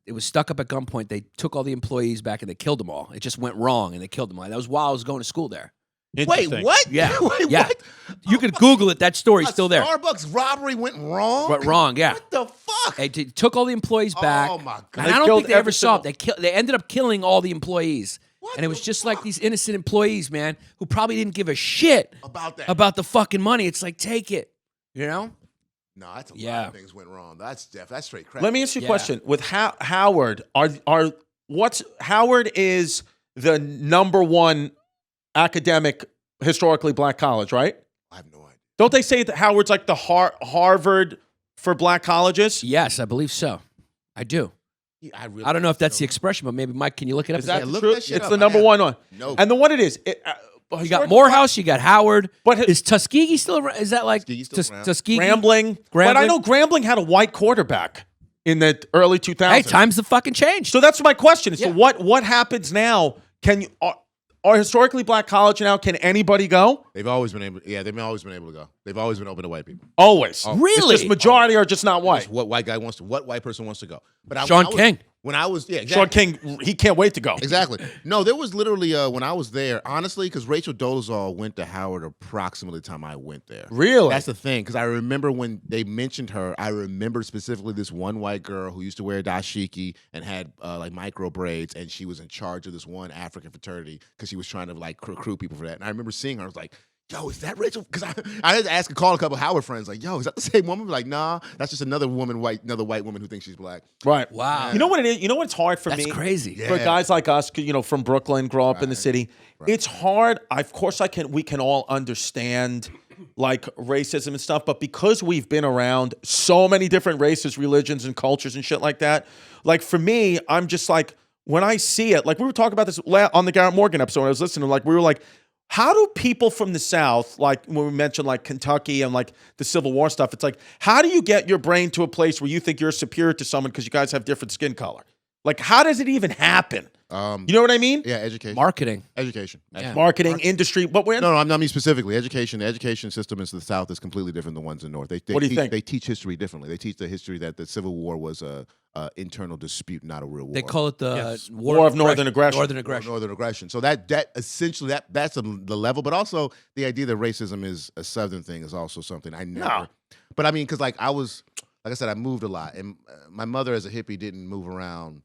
it was stuck up at gunpoint. They took all the employees back and they killed them all. It just went wrong and they killed them all. That was while I was going to school there.
Wait,
Interesting.
what?
Yeah,
Wait,
yeah.
what?
You could Google it. That story's
A
still there.
Starbucks robbery went wrong.
Went wrong. Yeah.
What the fuck?
They took all the employees back.
Oh my god.
And I don't
killed
think they ever
every
saw
single-
it. They ended up killing all the employees.
What
And it was
the
just
fuck?
like these innocent employees, man, who probably didn't give a shit
About that.
about the fucking money. It's like, take it. You know?
No, that's a lot
Yeah.
of things went wrong. That's straight crap.
Let me ask you a
Yeah.
question. With Howard, Howard is the #1 academic historically black college, right?
I have no idea.
Don't they say that Howard's like the Harvard for black colleges?
Yes, I believe so. I do.
Yeah,
I don't know if that's the expression, but maybe, Mike, can you look it up?
Is that
look
true?
that shit
It's
up.
the
I
number
have-
one one.
No.
And the what it is,
You got Morehouse, you got Howard.
But
Is Tuskegee still around? Is that like
Tuskegee's still around.
Tuskegee?
Grambling. But I know Grambling had a white quarterback in the early 2000s.
Hey, times have fucking changed.
So that's my question. So
Yeah.
what happens now? Can you are historically black college now? Can anybody go?
They've always been able. Yeah, they've always been able to go. They've always been open to white people.
Always.
Really?
It's just majority are just not white.
Just what white guy wants to? What white person wants to go? But
Sean
when I was-
King.
When I was
Sean King, he can't wait to go.
Exactly. No, there was literally when I was there, honestly, because Rachel Dolezal went to Howard approximately the time I went there.
Really?
That's the thing, because I remember when they mentioned her, I remember specifically this one white girl who used to wear dashiki and had like micro braids, and she was in charge of this one African fraternity because she was trying to like recruit people for that. And I remember seeing her, I was like, yo, is that Rachel? Because I had to call a couple of Howard friends, like, yo, is that the same woman? Like, nah, that's just another white woman who thinks she's black.
Right.
Wow.
You know what it is? You know what's hard for
That's
me?
crazy.
For
Yeah.
guys like us, from Brooklyn, grow up in the city. It's hard. Of course, we can all understand like racism and stuff, but because we've been around so many different races, religions, and cultures and shit like that, like for me, I'm just like, when I see it, like we were talking about this on the Garrett Morgan episode, I was listening, like we were like, how do people from the South, like when we mentioned like Kentucky and like the Civil War stuff, it's like, how do you get your brain to a place where you think you're superior to someone because you guys have different skin color? Like, how does it even happen? You know what I mean?
Yeah, education.
Marketing.
Education.
Yeah.
Marketing, industry, but we're
No, I mean specifically education. The education system in the South is completely different than the ones in the North. They
What do you think?
They teach history differently. They teach the history that the Civil War was a internal dispute, not a real war.
They call it the
War of Northern Aggression.
Northern aggression.
Northern aggression. So that essentially that's the level, but also the idea that racism is a Southern thing is also something I never.
No.
But I mean, because like I said, I moved a lot, and my mother as a hippie didn't move around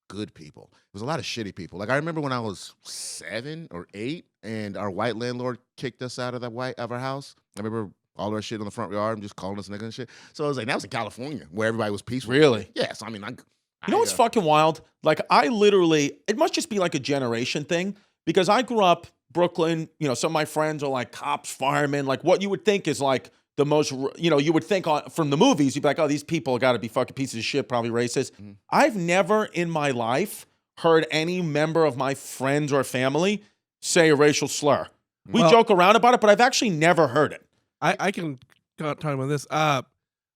good people. It was a lot of shitty people. Like I remember when I was 7 or 8, and our white landlord kicked us out of our house. I remember all our shit on the front yard and just calling us nigga and shit. So I was like, that was in California where everybody was peaceful.
Really?
Yeah. So I mean,
You know what's fucking wild? Like I literally, it must just be like a generation thing because I grew up Brooklyn. Some of my friends are like cops, firemen. Like what you would think is like the most, you would think from the movies, you'd be like, oh, these people got to be fucking pieces of shit, probably racist.
Mm-hmm.
I've never in my life heard any member of my friends or family say a racial slur. We joke around about it, but I've actually never heard it.
I can talk about this.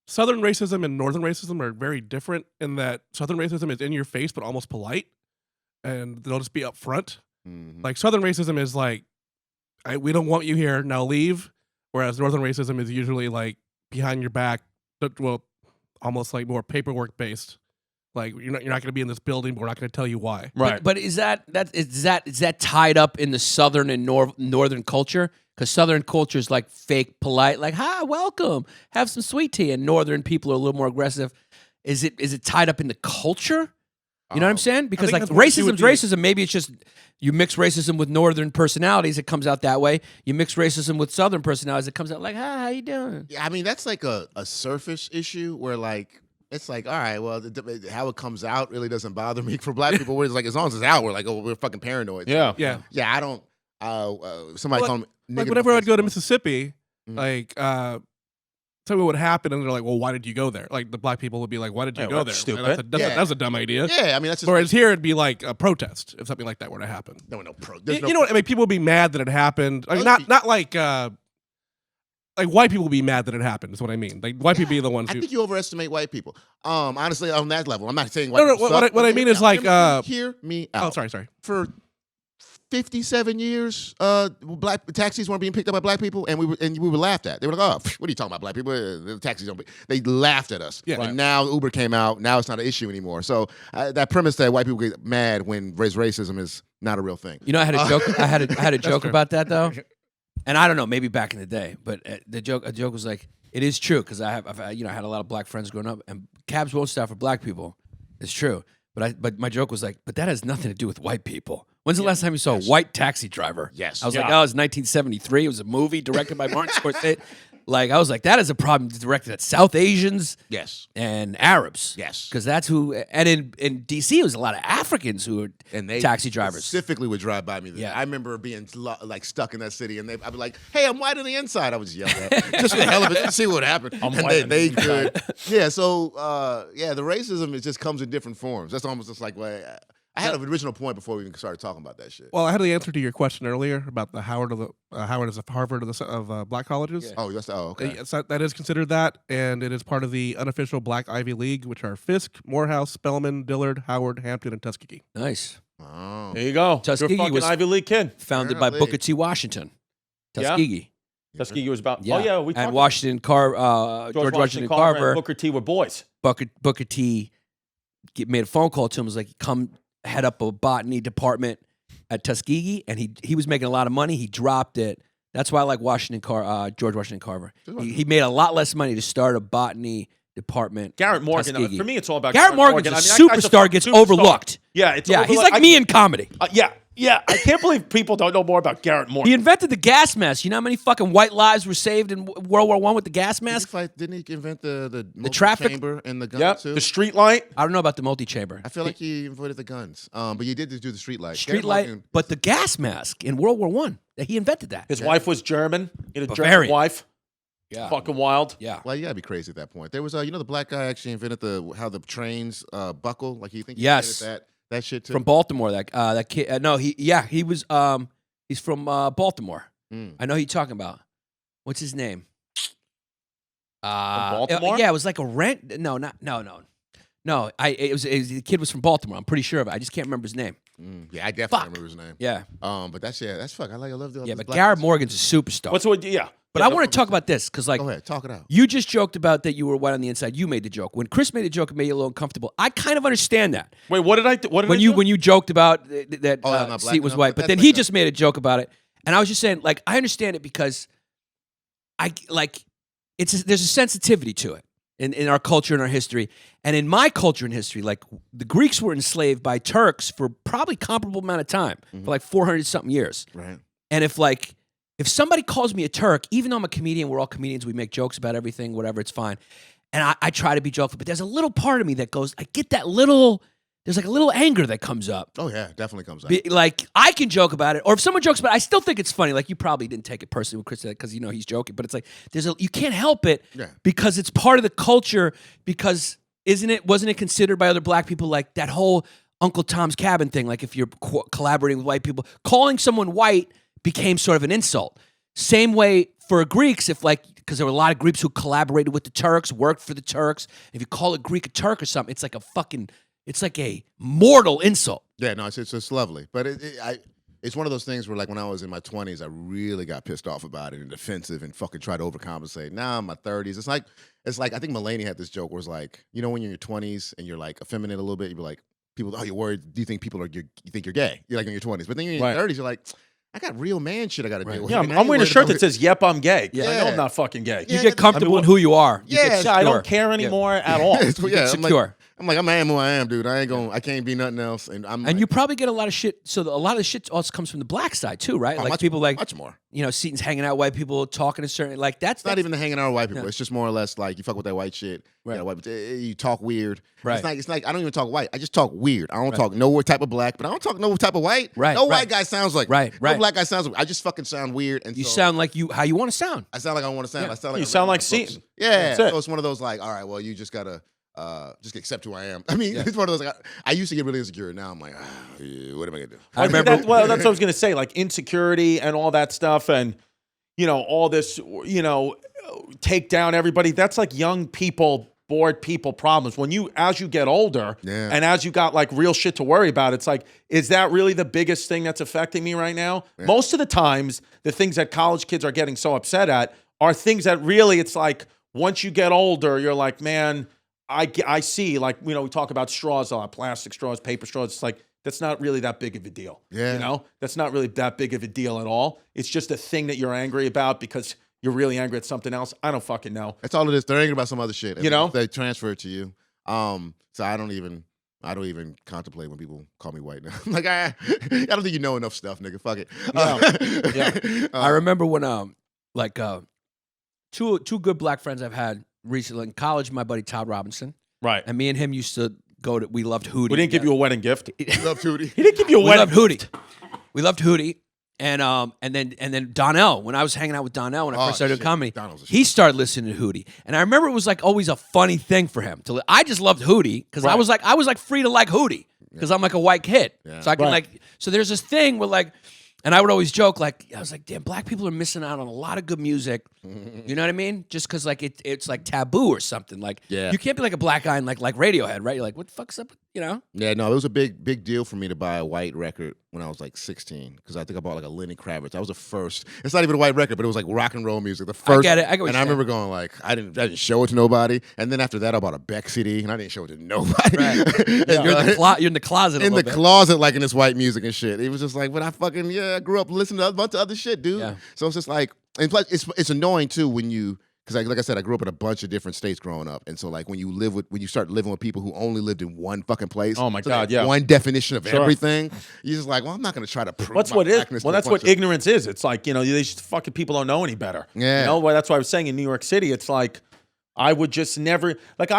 Southern racism and Northern racism are very different in that Southern racism is in your face but almost polite, and they'll just be upfront.
Mhm.
Like Southern racism is like, we don't want you here, now leave. Whereas Northern racism is usually like behind your back. But, well, almost like more paperwork based. Like you're not going to be in this building, but we're not going to tell you why.
Right.
But is that tied up in the Southern and Northern culture? Because Southern culture is like fake polite, like "Hi, welcome, have some sweet tea," and Northern people are a little more aggressive. Is it tied up in the culture? You know what I'm saying? Because
think
like
that's more to do with
racism. Maybe it's just you mix racism with Northern personalities, it comes out that way. You mix racism with Southern personalities, it comes out like, "Hi, how you doing?"
Yeah, I mean that's like a surface issue where like it's like, all right, well, how it comes out really doesn't bother me. For black people, it's like as long as it's out, we're like, oh, we're fucking paranoid.
Yeah.
Yeah.
Yeah, I don't. Somebody
Well,
called me.
Like
negative
whenever
on
I'd go to
Facebook.
Mississippi,
Mhm.
like something would happen, and they're like, "Well, why did you go there?" Like the black people would be like, "Why did you
Hey,
go
well,
there?"
that's stupid.
That's a dumb idea.
Yeah, I mean that's just.
Whereas here it'd be like a protest if something like that were to happen.
no,
You know what I mean? People would be mad that it happened. Like, not like white people would be mad that it happened. Is what I mean. Like white people be the ones
I
who.
think you overestimate white people. Honestly, on that level, I'm not saying white
No, no,
people
what
suck,
I
but
mean
hear
is
me
like,
out. Hear me out.
Oh, sorry.
For 57 years, black taxis weren't being picked up by black people, and we were laughed at. They were like, "Oh, what are you talking about, black people? The taxis don't." They laughed at us.
Yeah.
And
Right.
now Uber came out. Now it's not an issue anymore. So that premise that white people get mad when racism is not a real thing.
You know, I had a joke. I had a joke
true.
about that though, and I don't know, maybe back in the day, but a joke was like, it is true because I had a lot of black friends growing up, and cabs won't stop for black people. It's true, but my joke was like, but that has nothing to do with white people. When's the last time you saw a white taxi driver?
Yes.
I was
Yeah.
like, oh, it's 1973. It was a movie directed by Martin Scorsese. Like, I was like, that is a problem directed at South Asians
Yes.
and Arabs.
Yes.
Because that's who, and in D.C., it was a lot of Africans who were
And they
taxi drivers.
specifically would drive by me.
Yeah.
I remember being like stuck in that city, and I'd be like, "Hey, I'm white on the inside." I was yelling at just for the hell of it, just to see what happened.
I'm
and
white on
they
the inside.
could, yeah. So the racism it just comes in different forms. That's almost just like I had an original point before we even started talking about that shit.
Well, I had the answer to your question earlier about the Howard is a Harvard of black colleges.
Oh, okay.
Yes, that is considered that, and it is part of the unofficial Black Ivy League, which are Fisk, Morehouse, Spelman, Dillard, Howard, Hampton, and Tuskegee.
Nice.
Oh.
There you go.
Tuskegee
You're a fucking
was-
Ivy League kid.
Founded by
Apparently.
Booker T. Washington.
Yeah?
Tuskegee.
Tuskegee was about.
Yeah.
Oh yeah, we talked
and Washington George Washington Carver.
and Booker T were boys.
Booker T made a phone call to him. Was like, come head up a botany department at Tuskegee, and he was making a lot of money. He dropped it. That's why I like George Washington Carver. He made a lot less money to start a botany department.
Garrett Morgan.
Tuskegee.
For me, it's all about
Garrett Morgan's
Morgan.
a
I mean, that guy's
superstar,
fucking
gets
superstar.
overlooked.
Yeah, it's
Yeah, he's
overlooked.
like me in comedy.
Yeah. I can't believe people don't know more about Garrett Morgan.
He invented the gas mask. You know how many fucking white lives were saved in World War I with the gas mask?
Didn't he invent the
traffic-
chamber and the gun
Yep.
too?
The street light.
I don't know about the multi-chamber.
I feel like he invented the guns. But you did just do the street light.
Street light, but the gas mask in World War I, he invented that.
His wife was German. He had a German
Bavarian.
wife.
Yeah.
Fucking wild.
Yeah.
Well, you gotta be crazy at that point. There was, the black guy actually invented how the trains buckle. Like you think he
Yes.
invented that shit too.
From Baltimore, that kid. No, he was he's from Baltimore.
Mm.
I know who you're talking about. What's his name?
Baltimore?
Yeah, it was like a rent. No. The kid was from Baltimore. I'm pretty sure of it. I just can't remember his name.
Yeah, I definitely
Fuck.
remember his name.
Yeah,
But that's fuck. I love the
yeah.
this
But
black
Garrett
person.
Morgan's a superstar.
What's what? Yeah.
But
Yeah,
I
no
want to
problem.
talk about this because, like,
Go ahead, talk it out.
you just joked about that you were white on the inside. You made the joke. When Chris made a joke, it made you a little uncomfortable. I kind of understand that.
Wait, what did I do? What did
When
I
you
do?
when you joked about that
Oh, I'm not black
seat was
enough,
white,
but
but
that's
then
like
he
that.
just made a joke about it, and I was just saying, like, I understand it because there's a sensitivity to it in our culture and our history, and in my culture and history, like the Greeks were enslaved by Turks for probably comparable amount of time, for like 400 something years,
Right.
and if somebody calls me a Turk, even though I'm a comedian, we're all comedians, we make jokes about everything, whatever, it's fine. And I try to be joyful, but there's a little part of me that goes, I get that there's like a little anger that comes up.
Oh yeah, definitely comes out.
Like, I can joke about it, or if someone jokes about it, I still think it's funny. Like, you probably didn't take it personally with Chris because he's joking, but it's like, you can't help it
Yeah.
because it's part of the culture, because wasn't it considered by other black people, like that whole Uncle Tom's Cabin thing, like if you're collaborating with white people, calling someone white became sort of an insult. Same way for Greeks, because there were a lot of Greeks who collaborated with the Turks, worked for the Turks. If you call a Greek a Turk or something, it's like a mortal insult.
Yeah, no, it's lovely, but it's one of those things where, like, when I was in my 20s, I really got pissed off about it and defensive and fucking tried to overcompensate. Now in my 30s, it's like I think Mulaney had this joke where it's like, you know, when you're in your 20s and you're like effeminate a little bit, you'd be like, people, oh, you're worried. Do you think you think you're gay? You're like in your 20s, but then you're in your 30s, you're like, I got real man shit I got to deal with.
Yeah,
And I
I'm
ain't
wearing a
worried
shirt
about
that says, "Yep, I'm gay."
Yeah.
I know I'm not fucking gay.
Yeah,
You get comfortable in who you are. You get
Yeah, I don't
secure.
care anymore at all.
Yeah,
get secure.
I am who I am, dude. I can't be nothing else. And
You probably get a lot of shit. So a lot of the shit also comes from the black side too, right?
Oh,
like
much,
people like,
much more.
you know, Seaton's hanging out white people, talking to certain like that's
It's not even the hanging out with white people.
Yeah.
It's just more or less like you fuck with that white shit.
Right.
You talk weird.
Right.
It's like I don't even talk white. I just talk weird. I don't talk no type of black, but I don't talk no type of white.
Right,
No
right.
white guy sounds like
Right,
No
right.
black guy sounds like I just fucking sound weird. And
you
so
sound like how you want to sound.
I sound like I want to sound.
Yeah.
I sound like
You
I'm
sound
reading
like
my books.
Seaton.
Yeah.
That's it.
So it's one of those like, all right, well, you just gotta just accept who I am. I mean, it's one of those like I used to get really insecure. Now I'm like, yeah, what am I gonna do?
I remember.
that's what I was gonna say, like insecurity and all that stuff, and you know, all this, you know, take down everybody. That's like young people, bored people problems. As you get older,
Yeah.
and as you got like real shit to worry about, it's like, is that really the biggest thing that's affecting me right now?
Yeah.
Most of the times, the things that college kids are getting so upset at are things that really, it's like once you get older, you're like, man, I see, like, you know, we talk about straws a lot, plastic straws, paper straws. It's like, that's not really that big of a deal.
Yeah.
You know, that's not really that big of a deal at all. It's just a thing that you're angry about because you're really angry at something else. I don't fucking know.
That's all it is. They're angry about some other shit.
You know?
They transfer it to you. So I don't even contemplate when people call me white now. I'm like, I don't think you know enough stuff, nigga. Fuck it.
Yeah.
I remember when two good black friends I've had recently in college. My buddy Todd Robinson
Right.
and me and him used to go to. We loved Hootie.
We didn't give you a wedding gift.
Love Tootie.
He didn't give you a
We
wedding
loved Hootie. We loved Hootie. And then Donnell, when I was hanging out with Donnell when I first started doing comedy,
Donnell's a
he started listening to Hootie. And I remember it was like always a funny thing for him. I just loved Hootie because I was like free to like Hootie because I'm like a white kid.
Yeah.
So I can
Right.
so there's this thing where like, and I would always joke like, I was like, damn, black people are missing out on a lot of good music. You know what I mean? Just because like it's like taboo or something. Like
Yeah.
you can't be like a black guy and like Radiohead, right? You're like, what the fuck's up? You know?
Yeah, no, it was a big deal for me to buy a white record when I was like 16 because I think I bought like a Lenny Kravitz. That was the first. It's not even a white record, but it was like rock and roll music. The first.
get it. I get what
and
you're
I remember going like, I didn't show it to nobody. And then after that, I bought a Beck CD and I didn't show it to nobody.
Right.
And,
You're in the closet a
in
little
the
bit.
closet liking this white music and shit. It was just like, but I fucking I grew up listening to a bunch of other shit, dude.
Yeah.
So it's just like, and plus it's annoying too when you. Because like I said, I grew up in a bunch of different states growing up, and so like when you start living with people who only lived in one fucking place.
Oh, my
so
God,
they have
yeah.
one definition of
Sure.
everything. You're just like, well, I'm not going to try to prove.
That's
my
what it is.
blackness to
Well,
a
that's
bunch
what ignorance is. It's like, you know, they just fucking people don't know any better.
Yeah.
You know, well, that's why I was saying in New York City, it's like I would just never like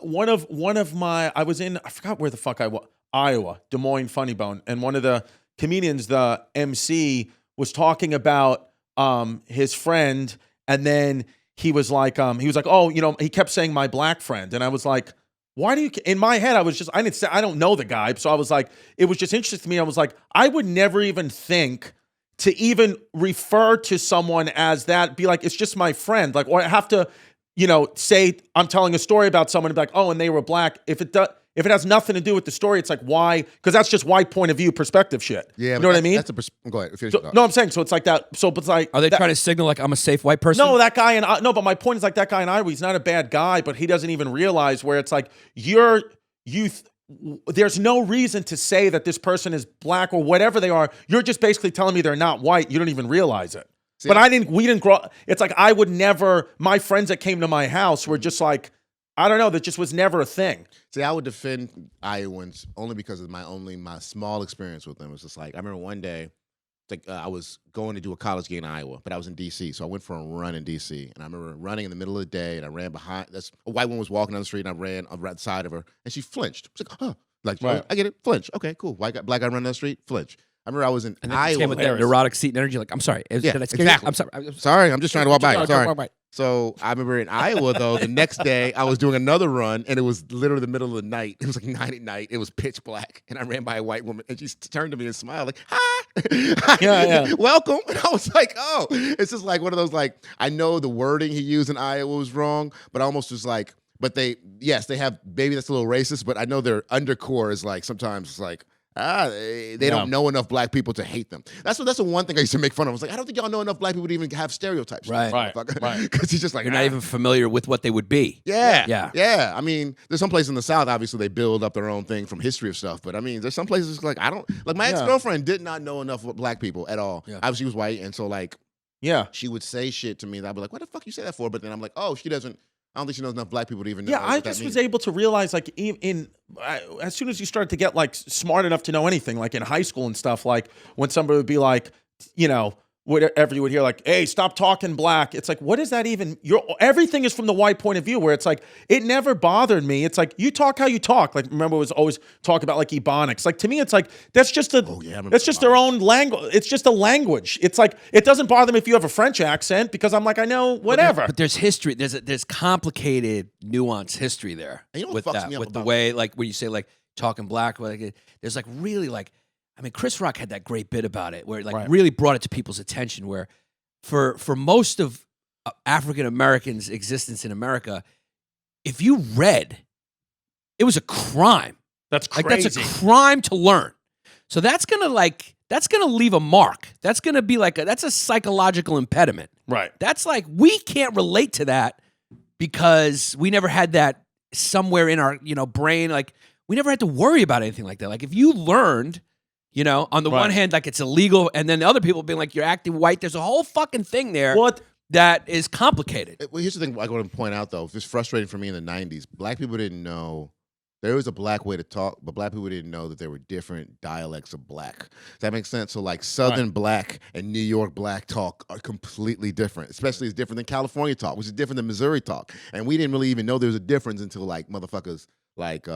one of my I was in I forgot where the fuck I was, Iowa, Des Moines Funny Bone, and one of the comedians, the MC, was talking about his friend, and then he was like, oh, you know, he kept saying my black friend, and I was like, why do you? In my head, I don't know the guy, so I was like, it was just interesting to me. I was like, I would never even think to even refer to someone as that. Be like, it's just my friend, like, or I have to, you know, say I'm telling a story about someone and be like, oh, and they were black. If it has nothing to do with the story, it's like, why? Because that's just white point of view perspective shit.
Yeah,
you know what I mean?
Go ahead. Finish
So,
your thought.
no, I'm saying so. It's like that. So, but it's like,
Are they
that-
trying to signal like I'm a safe white person?
No, that guy no. But my point is like that guy in Iowa. He's not a bad guy, but he doesn't even realize where it's like there's no reason to say that this person is black or whatever they are. You're just basically telling me they're not white. You don't even realize it. But we didn't grow. It's like I would never. My friends that came to my house were just like, I don't know. That just was never a thing.
See, I would defend Iowans only because of my small experience with them. It was just like I remember one day, like I was going to do a college game in Iowa, but I was in D.C., so I went for a run in D.C. And I remember running in the middle of the day, and I ran behind. A white woman was walking down the street, and I ran on the right side of her, and she flinched. She's like, "Huh." Like,
Right.
I get it. Flinch. Okay, cool. Black guy running down the street. Flinch. I remember I was in
And then
Iowa.
came with that neurotic Seaton energy. Like, I'm sorry.
Yeah,
Did I scare
exactly.
you? I'm sorry. I'm
Sorry, I'm just trying to walk by.
sorry.
Sorry.
Walk by.
So I remember in Iowa, though, the next day I was doing another run, and it was literally the middle of the night. It was like 9 at night. It was pitch black, and I ran by a white woman, and she turned to me and smiled like, "Hi,
Yeah.
welcome." And I was like, "Oh, it's just like one of those like I know the wording he used in Iowa was wrong, but I almost was like, but they have maybe that's a little racist, but I know their undercore is like sometimes it's like." They don't know enough black people to hate them. That's the one thing I used to make fun of. I was like, I don't think y'all know enough black people to even have stereotypes.
Right.
Because he's just like,
You're not even familiar with what they would be.
Yeah. I mean, there's some places in the South, obviously, they build up their own thing from history of stuff. But I mean, there's some places like my ex-girlfriend did not know enough of black people at all.
Yeah.
Obviously, she was white, and so like, she would say shit to me that I'd be like, what the fuck you say that for? But then I'm like, oh, she doesn't. I don't think she knows enough black people to even know.
Yeah, I just was able to realize, like, as soon as you start to get like smart enough to know anything, like in high school and stuff, like when somebody would be like, you know, whatever you would hear, like, hey, stop talking black. It's like, what is that even? Everything is from the white point of view, where it's like, it never bothered me. It's like, you talk how you talk. Like, remember, it was always talk about like ebonics. Like, to me, it's like, that's just that's just their own language. It's just a language. It's like, it doesn't bother me if you have a French accent, because I'm like, I know whatever.
But there's history. There's complicated, nuanced history there.
And you know
with
what fucks
that,
me up
with the
about
way, like, when you say like talking black, like, there's like really like, I mean, Chris Rock had that great bit about it, where it like really brought it to people's attention, where for most of African Americans' existence in America, if you read, it was a crime.
That's crazy.
Like, that's a crime to learn. So that's gonna leave a mark. That's gonna be like that's a psychological impediment.
Right.
That's like, we can't relate to that because we never had that somewhere in our brain. Like, we never had to worry about anything like that. Like, if you learned, on the one hand, like, it's illegal, and then the other people being like, you're acting white. There's a whole fucking thing there that is complicated.
Well, here's the thing I want to point out, though. It's frustrating for me in the 90s. Black people didn't know there was a black way to talk, but black people didn't know that there were different dialects of black. Does that make sense? So, like, Southern black and New York black talk are completely different. Especially, it's different than California talk, which is different than Missouri talk. And we didn't really even know there was a difference until, like, motherfuckers like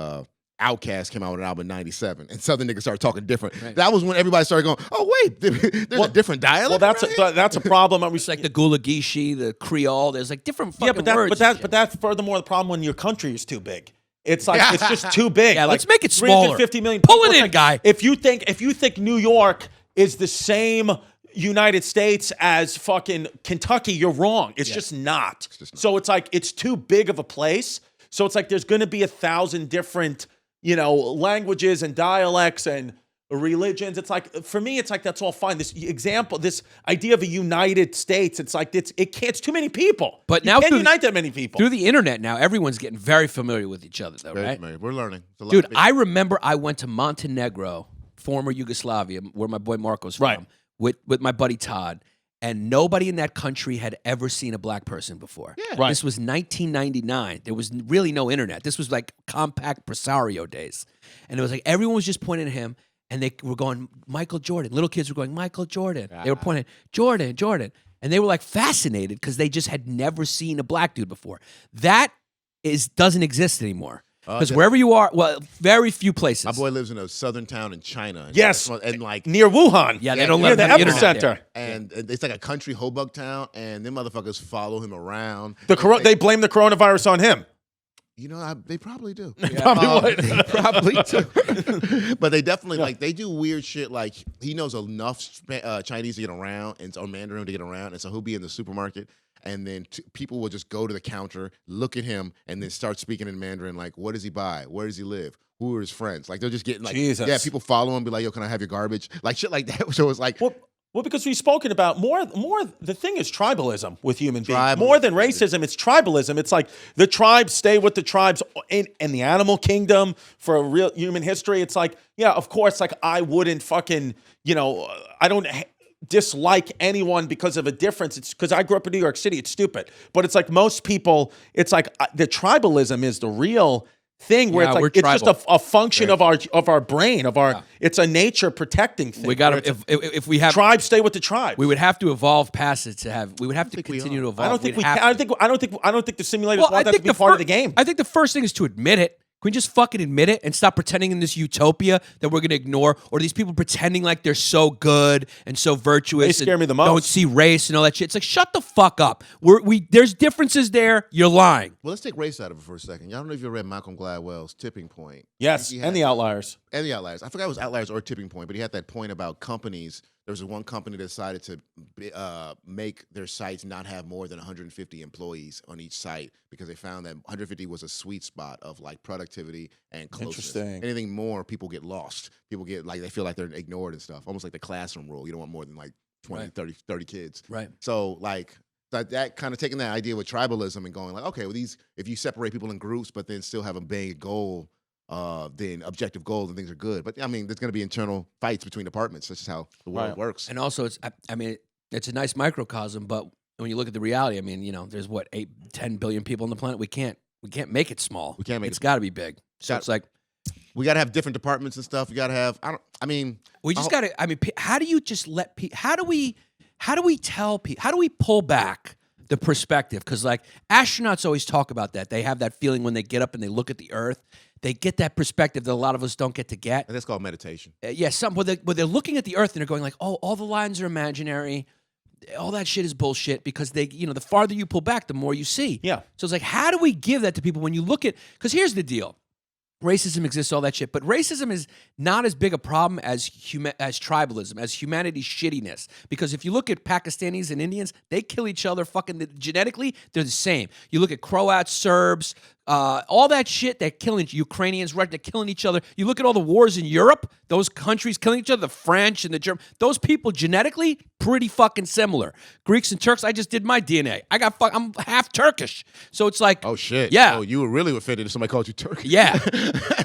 Outkast came out with an album in 97, and Southern niggas started talking different. Right. That was when everybody started going, oh, wait, there's a different dialect?
Well, that's a problem.
It's like the Gulagishi, the Creole. There's like different fucking words.
But that's furthermore the problem when your country is too big. It's like, it's just too big.
Yeah,
like,
let's make it smaller.
350 million
Pull
people.
it in, guy.
If you think New York is the same United States as fucking Kentucky, you're wrong. It's just not. So it's like, it's too big of a place. So it's like, there's going to be 1,000 different, languages and dialects and religions. It's like, for me, it's like, that's all fine. This idea of a United States, it's like, it's too many people.
But
you
now
can't unite that many people.
Through the internet now, everyone's getting very familiar with each other, though, right?
We're learning.
Dude, I remember I went to Montenegro, former Yugoslavia, where my boy Marco's from, with my buddy Todd. And nobody in that country had ever seen a black person before.
Yeah.
Right.
This was 1999. There was really no internet. This was like compact Presario days. And it was like everyone was just pointing at him, and they were going, Michael Jordan. Little kids were going, Michael Jordan. They were pointing, Jordan, Jordan. And they were like fascinated because they just had never seen a black dude before. That doesn't exist anymore. Because wherever you are, well, very few places.
My boy lives in a southern town in China.
Yes,
and like
near Wuhan.
Yeah, they don't
near
let
the
the internet
epicenter.
there.
And it's like a country Hobuck town, and them motherfuckers follow him around.
They blame the coronavirus on him.
They probably do.
Probably would.
Probably do. But they definitely they do weird shit. Like, he knows enough Chinese to get around, or Mandarin to get around, and so he'll be in the supermarket, and then people will just go to the counter, look at him, and then start speaking in Mandarin. Like, what does he buy? Where does he live? Who are his friends? Like, they're just getting like,
Jesus.
people follow him, be like, yo, can I have your garbage? Like, shit like that. So it's like,
Well, because we've spoken about more. The thing is tribalism with human beings. More than racism, it's tribalism. It's like the tribes stay with the tribes in the animal kingdom for a real human history. It's like, yeah, of course, like, I wouldn't fucking, I don't dislike anyone because of a difference. It's because I grew up in New York City. It's stupid. But it's like most people, it's like the tribalism is the real thing where it's like it's just a function of our brain, it's a nature protecting thing.
We got to if we have
tribes stay with the tribe.
We would have to evolve past it to have. We would have to continue to evolve.
I don't think I don't think the simulators want that to be part of the game.
I think the first thing is to admit it. Can we just fucking admit it and stop pretending in this utopia that we're going to ignore? Or these people pretending like they're so good and so virtuous.
They scare me the most.
Don't see race and all that shit. It's like, shut the fuck up. There's differences there. You're lying.
Well, let's take race out of it for a second. Y'all don't know if you read Malcolm Gladwell's Tipping Point.
Yes, and the Outliers.
I forgot it was Outliers or Tipping Point, but he had that point about companies there was one company that decided to make their sites not have more than 150 employees on each site because they found that 150 was a sweet spot of like productivity and closeness.
Interesting.
Anything more, people get lost. People get like they feel like they're ignored and stuff. Almost like the classroom rule. You don't want more than like 20,
Right.
30 kids.
Right.
So like that kind of taking that idea with tribalism and going like, okay, well if you separate people in groups but then still have a big goal, then objective goals and things are good. But I mean, there's going to be internal fights between departments. That's just how the world
Right.
works.
And also, I mean, it's a nice microcosm, but when you look at the reality, I mean, there's what 10 billion people on the planet. We can't make it small.
We can't make
It's got to be big. So it's like
We got to have different departments and stuff. You got to have.
we just got to. I mean, how do you just let people? How do we tell people? How do we pull back the perspective? Because like astronauts always talk about that. They have that feeling when they get up and they look at the Earth. They get that perspective that a lot of us don't get to get.
And that's called meditation.
Where they're looking at the Earth and they're going like, oh, all the lines are imaginary. All that shit is bullshit because the farther you pull back, the more you see.
Yeah.
So it's like, how do we give that to people when you look at, because here's the deal. Racism exists, all that shit, but racism is not as big a problem as tribalism, as humanity's shittiness. Because if you look at Pakistanis and Indians, they kill each other genetically, they're the same. You look at Croats, Serbs, all that shit, they're killing Ukrainians, right? They're killing each other. You look at all the wars in Europe, those countries killing each other, the French and the German, those people genetically pretty fucking similar. Greeks and Turks, I just did my DNA. I'm half Turkish. So it's like,
Oh shit!
Yeah.
Oh, you were really offended if somebody called you Turkish.
yeah.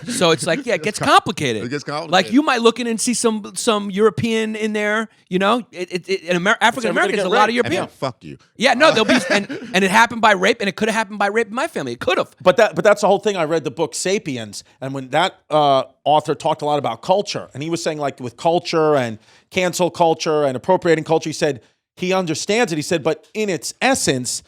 So it's like, it gets complicated.
It gets complicated.
Like you might look in and see some European in there, in African Americans,
get
a lot of
raped.
And
European.
then, fuck you.
Yeah, no, there'll be, and it happened by rape, and it could have happened by rape in my family. It could have.
But that's the whole thing. I read the book *Sapiens*, and when that author talked a lot about culture, and he was saying like with culture and cancel culture and appropriating culture, he said he understands it. He said, but in its essence,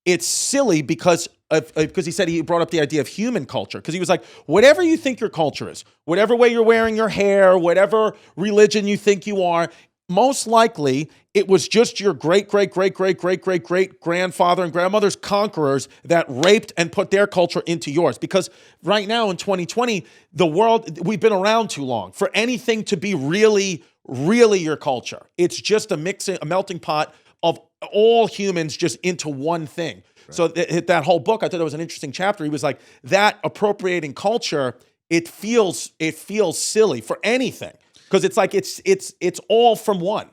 it's silly because he said he brought up the idea of human culture because he was like, whatever you think your culture is, whatever way you're wearing your hair, whatever religion you think you are, most likely it was just your great grandfather and grandmother's conquerors that raped and put their culture into yours. Because right now in 2020, the world, we've been around too long for anything to be really, really your culture. It's just a melting pot of all humans just into one thing. Right. So that whole book, I thought it was an interesting chapter. He was like, that appropriating culture, it feels silly for anything. Because it's like it's all from one.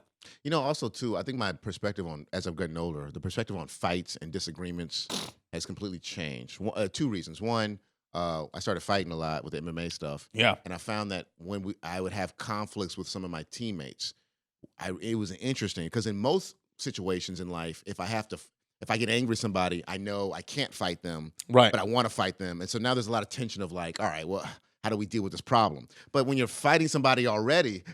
Also too, I think my perspective on, as I'm getting older, the perspective on fights and disagreements has completely changed. Two reasons. One, I started fighting a lot with the MMA stuff.
Yeah.
And I found that when I would have conflicts with some of my teammates, it was interesting because in most situations in life, if I get angry at somebody, I know I can't fight them,
right?
But I want to fight them. And so now there's a lot of tension of like, all right, well, how do we deal with this problem? But when you're fighting somebody already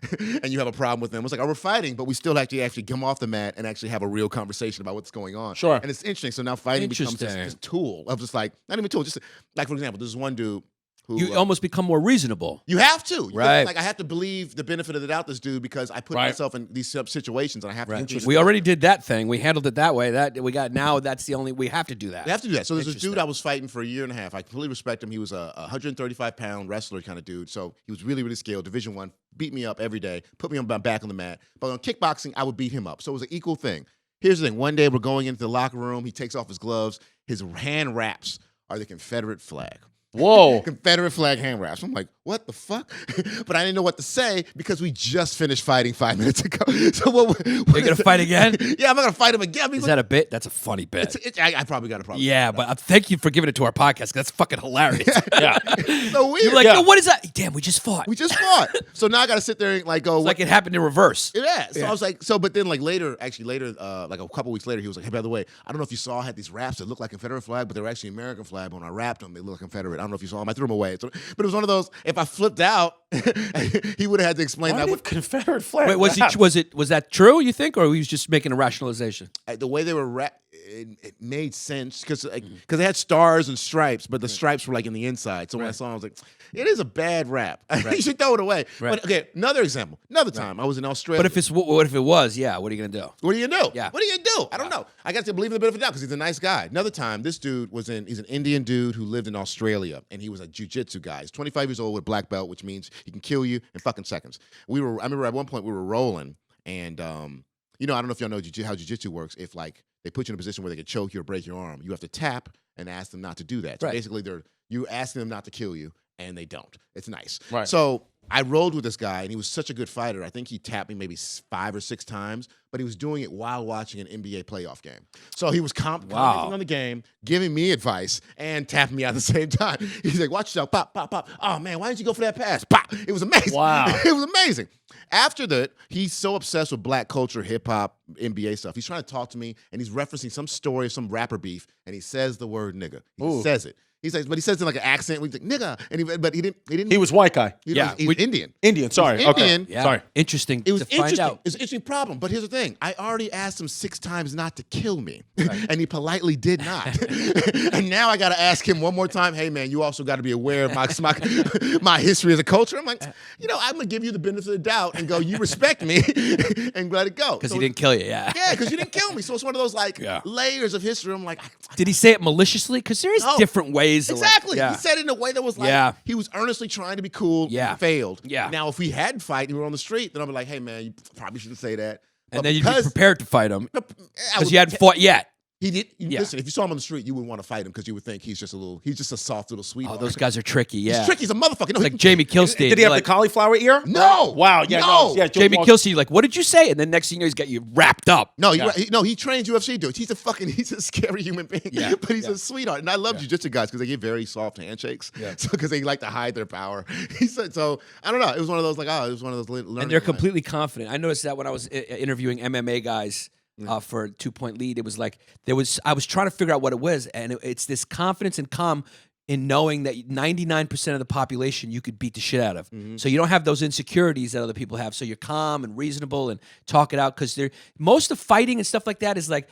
and you have a problem with them, it's like, oh, we're fighting, but we still actually come off the mat and actually have a real conversation about what's going on.
Sure.
And it's interesting. So now fighting becomes this tool of just like, not even a tool, just like, for example, there's one dude who...
You almost become more reasonable.
You have to.
Right.
Like, I have to believe the benefit of the doubt this dude because I put myself in these situations and I have to...
We already did that thing. We handled it that way. That's the only... We have to do that.
We have to do that. So there's this dude I was fighting for a year and a half. I completely respect him. He was a 135-pound wrestler kind of dude. So he was really, really skilled. Division I, beat me up every day, put me on my back on the mat. But on kickboxing, I would beat him up. So it was an equal thing. Here's the thing. One day we're going into the locker room. He takes off his gloves. His hand wraps are the Confederate flag.
Whoa.
Confederate flag hand wraps. I'm like, what the fuck? But I didn't know what to say because we just finished fighting 5 minutes ago. So what
You're going to fight again?
Yeah, I'm not going to fight him again. I mean,
Is that a bit? That's a funny bit.
I probably got a problem.
Yeah, but thank you for giving it to our podcast. 'Cause that's fucking hilarious.
Yeah.
So weird.
You're like, no, what is that? Damn, we just fought.
We just fought. So now I got to sit there and like go.
It's like it happened in reverse.
Yeah. So I was like, but then like later, like a couple weeks later, he was like, hey, by the way, I don't know if you saw, I had these wraps that looked like Confederate flag, but they were actually American flag. But when I wrapped them, they looked like Confederate. I don't know if you saw them. I threw them away. So, but it was one of those, if I flipped out, he would have had to explain
Why
that.
did Confederate flag?
Wait, was that true, you think, or he was just making a rationalization?
The way they were wrapped, it made sense because they had stars and stripes, but the stripes were like in the inside. So when I saw it, I was like, it is a bad wrap. You should throw it away.
Right.
But okay, another example. Another time I was in Australia.
But what if it was? Yeah, what are you gonna do?
What are you gonna do?
Yeah.
What are you gonna do? I don't know. I got to believe in the benefit of the doubt because he's a nice guy. Another time, this dude he's an Indian dude who lived in Australia, and he was a jiu-jitsu guy. He's 25 years old with a black belt, which means he can kill you in fucking seconds. I remember at one point we were rolling, And you know, I don't know if y'all know how jiu-jitsu works. If like they put you in a position where they can choke you or break your arm, you have to tap and ask them not to do that. So
Right.
basically, you asking them not to kill you, and they don't. It's nice.
Right.
So I rolled with this guy, and he was such a good fighter. I think he tapped me maybe 5 or 6 times, but he was doing it while watching an NBA playoff game. So he was commenting on the game, giving me advice, and tapping me at the same time. He's like, watch yourself, pop, pop, pop. Oh, man, why didn't you go for that pass? Pop. It was amazing.
Wow.
It was amazing. After that, he's so obsessed with black culture, hip-hop, NBA stuff. He's trying to talk to me, and he's referencing some story of some rapper beef, and he says the word nigga. He says it. He says, but he says it in like an accent. He's like, nigga. But he didn't.
He was white guy.
He's Indian.
Indian. Sorry.
He's Indian.
Okay.
Yeah.
Sorry.
Interesting
It was
to find
interesting.
out.
It's an interesting problem. But here's the thing. I already asked him 6 times not to kill me. And he politely did not. And now I got to ask him one more time, hey, man, you also got to be aware of my history as a culture. I'm like, you know, I'm going to give you the benefit of the doubt and go, you respect me and let it go.
Because he didn't kill you, yeah.
Yeah, because you didn't kill me. So it's one of those like layers of history. I'm like,
Did he say it maliciously? Because there is
No.
different ways. to, like-
exactly.
yeah.
He said it in a way that was like he was earnestly trying to be cool.
Yeah.
Failed.
Yeah.
Now, if we hadn't fight and we were on the street, then I'd be like, hey, man, you probably shouldn't say that.
And
But
then you'd be
because
prepared to fight him
I
because
was-
you hadn't fought yet.
He did. Listen, if you saw him on the street, you wouldn't want to fight him because you would think he's just a soft little
Oh,
sweetheart.
those guys are tricky, yeah.
He's tricky. He's a motherfucker. No,
Like Jamie Kilstein.
Did he have
like,
the cauliflower ear?
No.
Wow. Yeah.
No.
Yeah.
Jamie Kilstein, like, what did you say? And then next thing you know, he's got you wrapped up.
No, he trains UFC dudes. He's a scary human being.
Yeah.
But he's a sweetheart. And I love jiu-jitsu guys because they get very soft handshakes.
Yeah.
So because they like to hide their power. He said so. I don't know. It was one of those it was one of those learning.
And they're completely confident. I noticed that when I was interviewing MMA guys for 2 Point Lead, it was like I was trying to figure out what it was, and it's this confidence and calm in knowing that 99% of the population you could beat the shit out of. So you don't have those insecurities that other people have. So you're calm and reasonable and talk it out because most of fighting and stuff like that is like.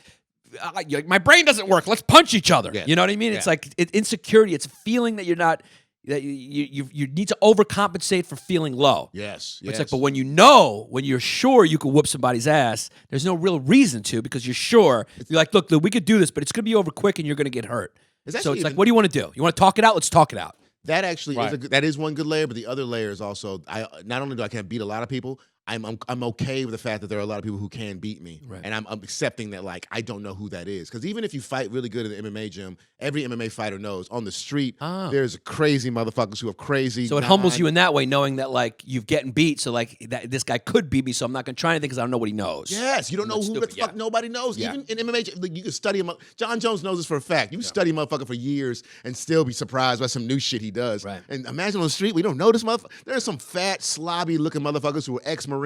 My brain doesn't work. Let's punch each other.
Yeah.
You know what I mean? It's like insecurity. It's a feeling that you're not. That you need to overcompensate for feeling low.
Yes.
It's like, but when you're sure you can whoop somebody's ass, there's no real reason to because you're sure. You're like, look, we could do this, but it's going to be over quick and you're going to get hurt. So it's like, what do you want to do? You want to talk it out? Let's talk it out.
That actually is one good layer, but the other layer is also not only do I can't beat a lot of people, I'm okay with the fact that there are a lot of people who can beat me, and I'm accepting that like I don't know who that is because even if you fight really good in the MMA gym, every MMA fighter knows on the street there's crazy motherfuckers who have crazy.
So it humbles you in that way, knowing that like you've getting beat, so like this guy could beat me, so I'm not going to try anything because I don't know what he knows.
Yes, you don't know who the fuck nobody knows.
Yeah.
Even in MMA, like, you can study him. John Jones knows this for a fact. You can study a motherfucker for years and still be surprised by some new shit he does.
Right.
And imagine on the street, we don't know this motherfucker. There's some fat, slobby looking motherfuckers who are ex-Marines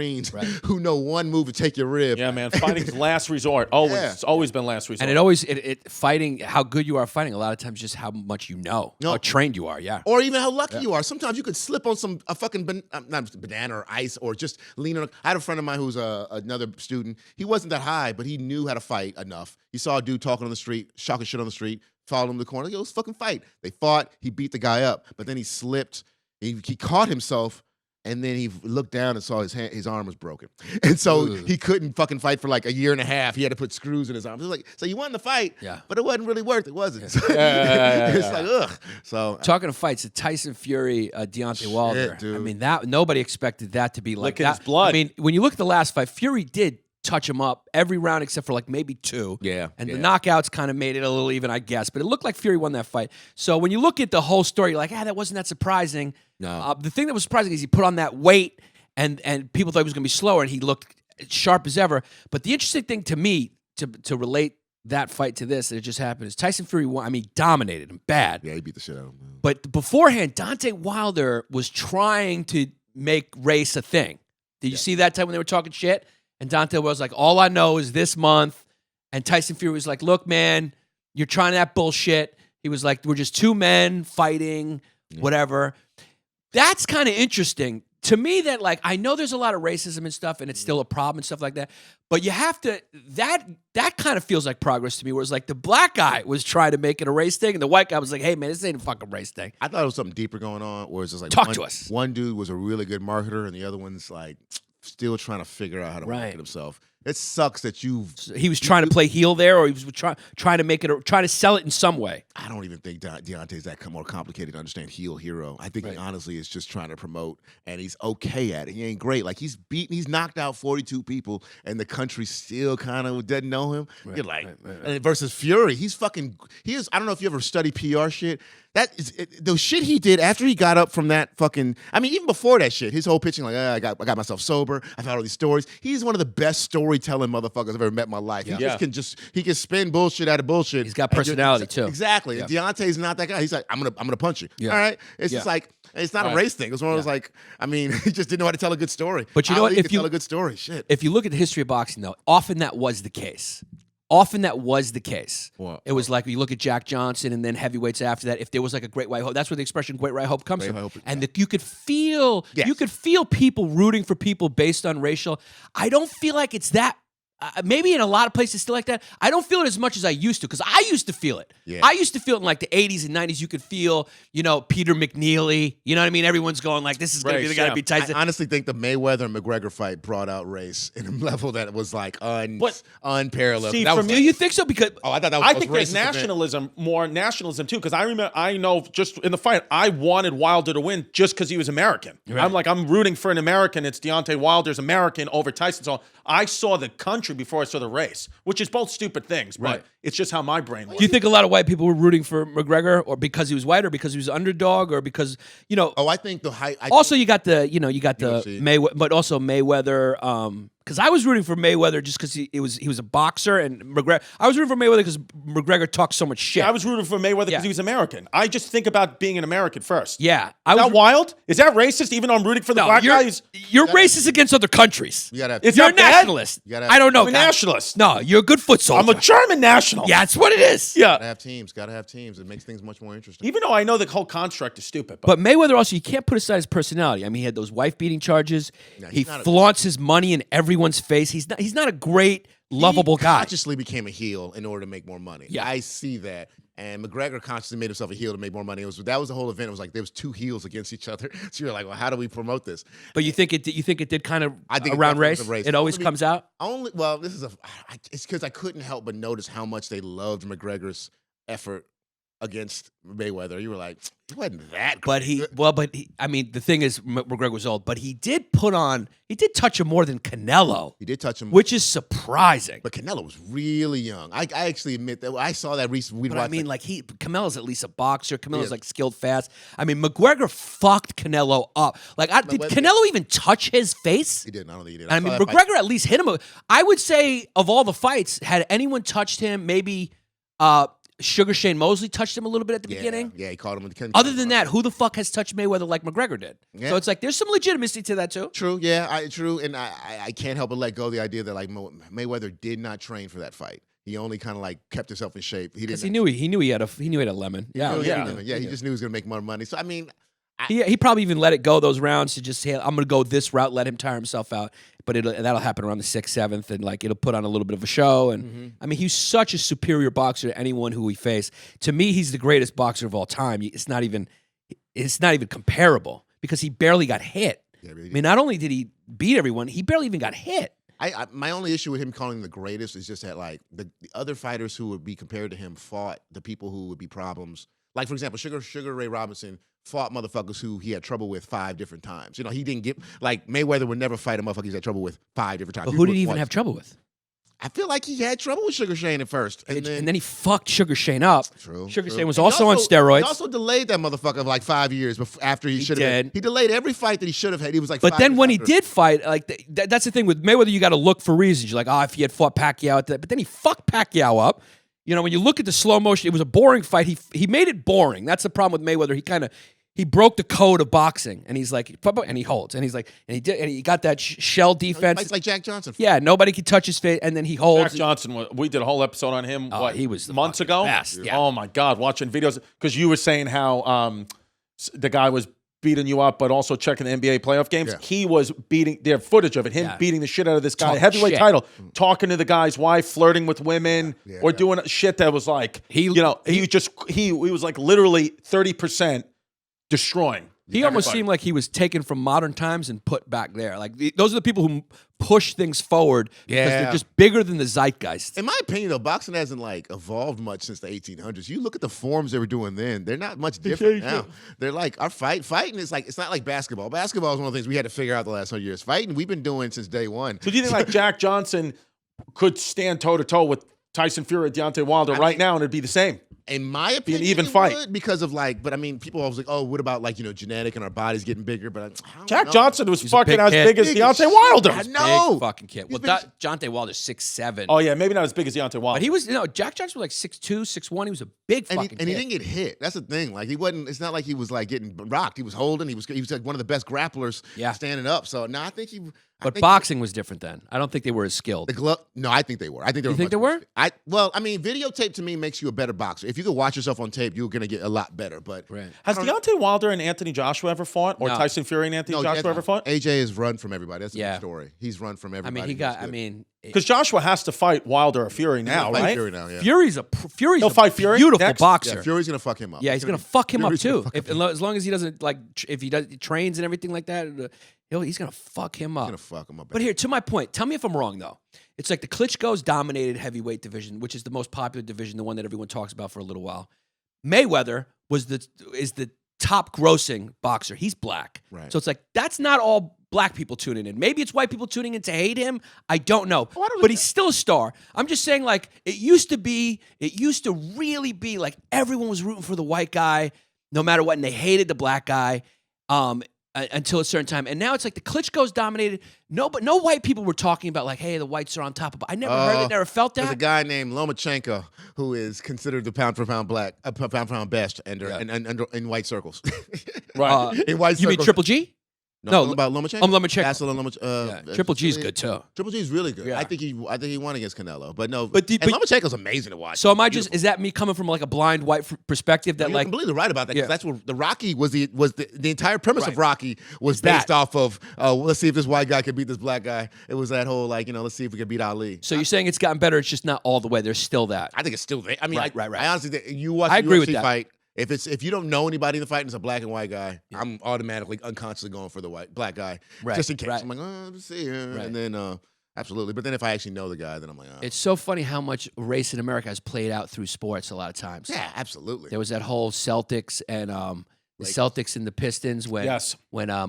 who know one move to take your rib.
Yeah, man. Fighting's last resort. Always.
Yeah.
It's always been last resort.
And it always fighting how good you are fighting. A lot of times, just how much you know, how trained you are. Yeah.
Or even how lucky you are. Sometimes you could slip on a fucking not banana or ice or just lean on. I had a friend of mine who's another student. He wasn't that high, but he knew how to fight enough. He saw a dude talking on the street, shocking shit on the street, followed him to the corner. Like, let's fucking fight. They fought. He beat the guy up, but then he slipped. He caught himself. And then he looked down and saw his arm was broken. And so he couldn't fucking fight for like a year and a half. He had to put screws in his arm. It was like, so you won the fight, but it wasn't really worth it, was it? It's like, ugh. So
talking to fights, the Tyson Fury, Deontay Wilder.
dude.
I mean, that nobody expected that to be like
Licking
that.
his blood.
I mean, when you look at the last fight, Fury did touch him up every round except for like maybe 2.
Yeah,
And
yeah.
the knockouts kind of made it a little even, I guess. But it looked like Fury won that fight. So when you look at the whole story, you're like, that wasn't that surprising.
No.
The thing that was surprising is he put on that weight and people thought he was going to be slower and he looked sharp as ever. But the interesting thing to me, to relate that fight to this that just happened is Tyson Fury won. I mean, dominated him bad.
Yeah, he beat the shit out of him.
But beforehand, Deontay Wilder was trying to make race a thing. Did you see that time when they were talking shit? And Deontay was like, all I know is this month. And Tyson Fury was like, look, man, you're trying that bullshit. He was like, we're just 2 men fighting, whatever. That's kind of interesting. To me, that like, I know there's a lot of racism and stuff, and it's still a problem and stuff like that. But you have to, that kind of feels like progress to me, whereas like the black guy was trying to make it a race thing, and the white guy was like, hey, man, this ain't a fucking race thing.
I thought it was something deeper going on, where it's just like
Talk to us.
One dude was a really good marketer, and the other one's like still trying to figure out how to market himself. It sucks that
He was trying to play heel there, or he was trying to make it, trying to sell it in some way.
I don't even think Deontay's that more complicated to understand heel hero. I think he honestly is just trying to promote, and he's okay at it. He ain't great. Like he's knocked out 42 people, and the country still kind of doesn't know him. You're like, versus Fury, he is. I don't know if you ever study PR shit. That is the shit he did after he got up from that fucking. I mean, even before that shit, his whole pitching like, I got myself sober. I've had all these stories. He's one of the best storytelling motherfuckers I've ever met in my life. He can spin bullshit out of bullshit.
He's got personality too.
Exactly.
Yeah.
Deontay's not that guy. He's like, I'm gonna punch you.
Yeah.
All right. It's just like it's not a race thing. It's one of those like, I mean, he just didn't know how to tell a good story.
But you know what?
If you tell a good story, shit.
If you look at the history of boxing, though, often that was the case. It was like you look at Jack Johnson and then heavyweights after that. If there was like a great white hope, that's where the expression "great white hope" comes from. And you could feel people rooting for people based on racial. I don't feel like it's that. Maybe in a lot of places still like that. I don't feel it as much as I used to, because I used to feel it.
Yeah.
I used to feel it in like the 80s and 90s. You could feel, Peter McNeely. You know what I mean? Everyone's going like, this is going to be the guy to be Tyson.
I honestly think the Mayweather and McGregor fight brought out race in a level that was like unparalleled.
See,
do
you think so? Because
I thought that was
I think there's more nationalism too. Because I know just in the fight, I wanted Wilder to win just because he was American. Right. I'm rooting for an American. It's Deontay Wilder's American over Tyson. So I saw the country before I saw the race, which is both stupid things, but it's just how my brain works.
Do you think a lot of white people were rooting for McGregor, or because he was white, or because he was underdog, or because
I think the height.
You got the Mayweather, but also Mayweather. Because I was rooting for Mayweather just because he was a boxer, and McGregor. I was rooting for Mayweather because McGregor talked so much shit.
Yeah, I was rooting for Mayweather because he was American. I just think about being an American first.
Yeah,
is that wild? Is that racist? Even though I'm rooting for the black guy,
you're racist against other countries.
You're
a nationalist. I don't know.
I'm a nationalist.
No, you're a good foot soldier.
I'm a German national.
Yeah, that's what it is.
Yeah,
gotta have teams. It makes things much more interesting.
Even though I know the whole construct is stupid,
but Mayweather also, you can't put aside his personality. I mean, he had those wife beating charges. He flaunts his money in everyone's face. He's not a great, lovable guy.
He consciously became a heel in order to make more money.
Yeah.
I see that. And McGregor consciously made himself a heel to make more money. That was the whole event. It was like there was two heels against each other. So you're like, well, how do we promote this?
But you think it did kind of
think
around race? It always
only,
comes out?
It's because I couldn't help but notice how much they loved McGregor's effort against Mayweather. You were like, it wasn't that great.
But I mean, the thing is, McGregor was old, but he did touch him more than Canelo.
He did touch him,
which is surprising.
But Canelo was really young. I actually admit that I saw that recently.
But I mean, Canelo's at least a boxer. Canelo's like skilled fast. I mean, McGregor fucked Canelo up. Did Canelo even touch his face?
He didn't. I don't think he did.
I mean, McGregor at least hit him. I would say of all the fights, had anyone touched him, maybe Sugar Shane Mosley touched him a little bit at the beginning.
Yeah, he caught him.
Other than that, who the fuck has touched Mayweather like McGregor did? Yeah. So it's like there's some legitimacy to that too.
True, yeah, true. And I can't help but let go of the idea that like Mayweather did not train for that fight. He only kind of like kept himself in shape. He knew he had a lemon. Yeah, he just knew he was gonna make more money. So I mean,
he probably even let it go those rounds to just say, I'm gonna go this route, let him tire himself out. But that'll happen around the 6th, 7th, and like it'll put on a little bit of a show. And I mean, he's such a superior boxer to anyone who he faced. To me, he's the greatest boxer of all time. It's not even comparable because he barely got hit. Yeah, really. I mean, not only did he beat everyone, he barely even got hit.
My only issue with him calling him the greatest is just that like the other fighters who would be compared to him fought the people who would be problems. Like, for example, Sugar Ray Robinson fought motherfuckers who he had trouble with 5 different times. He didn't get, like, Mayweather would never fight a motherfucker he's had trouble with 5 different times.
But who did he even have trouble with?
I feel like he had trouble with Sugar Shane at first.
And then he fucked Sugar Shane up.
True.
Sugar Shane was also on steroids.
He also delayed that motherfucker for like 5 years after he should have. He delayed every fight that he should have had. He was like,
but then when he did fight, like that's the thing with Mayweather, you got to look for reasons. You're like, if he had fought Pacquiao, but then he fucked Pacquiao up. When you look at the slow motion, it was a boring fight. He made it boring. That's the problem with Mayweather. He broke the code of boxing, and he's like, and he holds, and he's like, and he got that shell defense.
It's like Jack Johnson.
Yeah, nobody can touch his face, and then he holds.
Jack Johnson, we did a whole episode on him.
He was
months ago.
Best, yeah.
Oh my God, watching videos because you were saying how the guy was beating you up, but also checking the NBA playoff games. Yeah. He was beating. They have footage of it. Him beating the shit out of this guy, heavyweight title, talking to the guy's wife, flirting with women, doing shit that was like he was like literally 30% destroying
He almost
Everybody.
seemed like he was taken from modern times and put back there. Like those are the people who push things forward because they're
Yeah.
just bigger than the zeitgeist.
In my opinion, though, boxing hasn't like evolved much since the 1800s. You look at the forms they were doing then; they're not much different now. They're like our fighting is like it's not like basketball. Basketball is one of the things we had to figure out the last 100 years. Fighting, we've been doing since day one.
So do you think like Jack Johnson could stand toe to toe with Tyson Fury or Deontay Wilder right now, and it'd be the same?
In my opinion,
an even
it
fight.
would, because of like, but I mean, people always like, oh, what about like genetic and our bodies getting bigger? But I don't
Jack
know.
Johnson was
a
fucking
big
as
kid.
big as
Big
Deontay
as
Wilder.
shit. No.
Big fucking kid. Well,
been-
Jonte Wilder's 6'7".
Oh yeah, maybe not as big as Deontay Wilder.
But he was, Jack Johnson was like 6'2", 6'1". He was a big
And
fucking
he
kid.
didn't get hit. That's the thing. Like he wasn't. It's not like he was like getting rocked. He was holding. He was like one of the best grapplers.
Yeah.
Standing up. So no, I think he.
But boxing was different then. I don't think they were as skilled.
The glove? No, I think they were. I think they were.
You think
much
they
more
were?
skilled. Well, I mean, videotape to me makes you a better boxer. If you could watch yourself on tape, you're gonna get a lot better. But
Right.
Has Deontay Wilder and Anthony Joshua ever fought, or
No.
Tyson Fury and Anthony Joshua ever fought?
AJ has run from everybody. That's a
Yeah.
good story. He's run from
I
everybody.
mean, he
He's
got. I
good.
mean,
Because Joshua has to fight Wilder or Fury now,
Fight
right?
Fury now, yeah.
Fury's
He'll
a
fight Fury
beautiful
next?
boxer.
Yeah, Fury's gonna fuck him up.
Yeah, he's gonna fuck him up
Fury's gonna
too.
fuck
If,
him up.
as long as he doesn't if he does trains and everything like that, he's gonna fuck him up.
He's gonna fuck him up.
But here, to my point, tell me if I'm wrong though. It's like the Klitschko's dominated heavyweight division, which is the most popular division, the one that everyone talks about for a little while. Mayweather is the top grossing boxer. He's black,
Right.
so it's like that's not all black people tuning in. Maybe it's white people tuning in to hate him. I don't know,
I don't
but he's still a star. I'm just saying, like it used to really be like everyone was rooting for the white guy, no matter what, and they hated the black guy. Until a certain time, and now it's like the Klitschko's dominated. No white people were talking about like, hey, the whites are on top of. I never heard it, never felt
There's a
that.
guy named Lomachenko who is considered the pound for pound pound for pound best in white circles.
Right.
In white
You mean
circles.
Triple G?
No,
No,
about Lomachenko.
Lomachenko.
Vasyl Lomachenko.
Yeah, Triple G's good too.
Triple G is really good.
Yeah.
I think he won against Canelo, but no.
But
and Lomachenko's amazing to watch.
So am I just? Is that me coming from like a blind white perspective that
You're
like?
completely right about that. 'Cause
Yeah.
That's what the Rocky was. The entire premise of
Right.
Rocky was
that.
based off of. Let's see if this white guy can beat this black guy. It was that whole like let's see if we can beat Ali.
So you're saying it's gotten better? It's just not all the way. There's still that.
I think it's still there. I mean,
Right.
I honestly think you watch
I
the
agree with
UFC
that.
fight. If you don't know anybody in the fight and it's a black and white guy, I'm automatically unconsciously going for the black guy,
Right,
just in case.
right.
I'm like, let's see,
Right.
and then absolutely. But then if I actually know the guy, then I'm like,
It's so funny how much race in America has played out through sports a lot of times.
yeah, absolutely.
There was that whole Celtics and the Celtics and the Pistons when
Yes.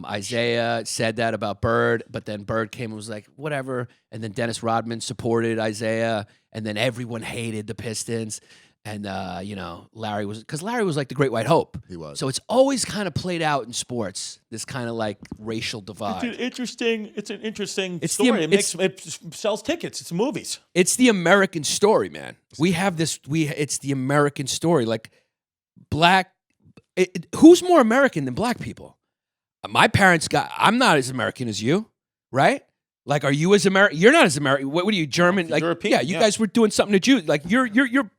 Isaiah said that about Bird, but then Bird came and was like, whatever. And then Dennis Rodman supported Isaiah, and then everyone hated the Pistons. And Larry was like the Great White Hope.
He was.
So it's always kind of played out in sports. This kind of like racial divide.
It's an interesting
It's the-
story.
it's-
It sells tickets. It's movies.
It's the American story, man. We have this. It's the American story. Like who's more American than black people? My parents I'm not as American as you, right? Like, are you as American? You're not as American. What are you, German? Like,
European,
yeah, you
yeah.
guys were doing something to Jews. Like, you're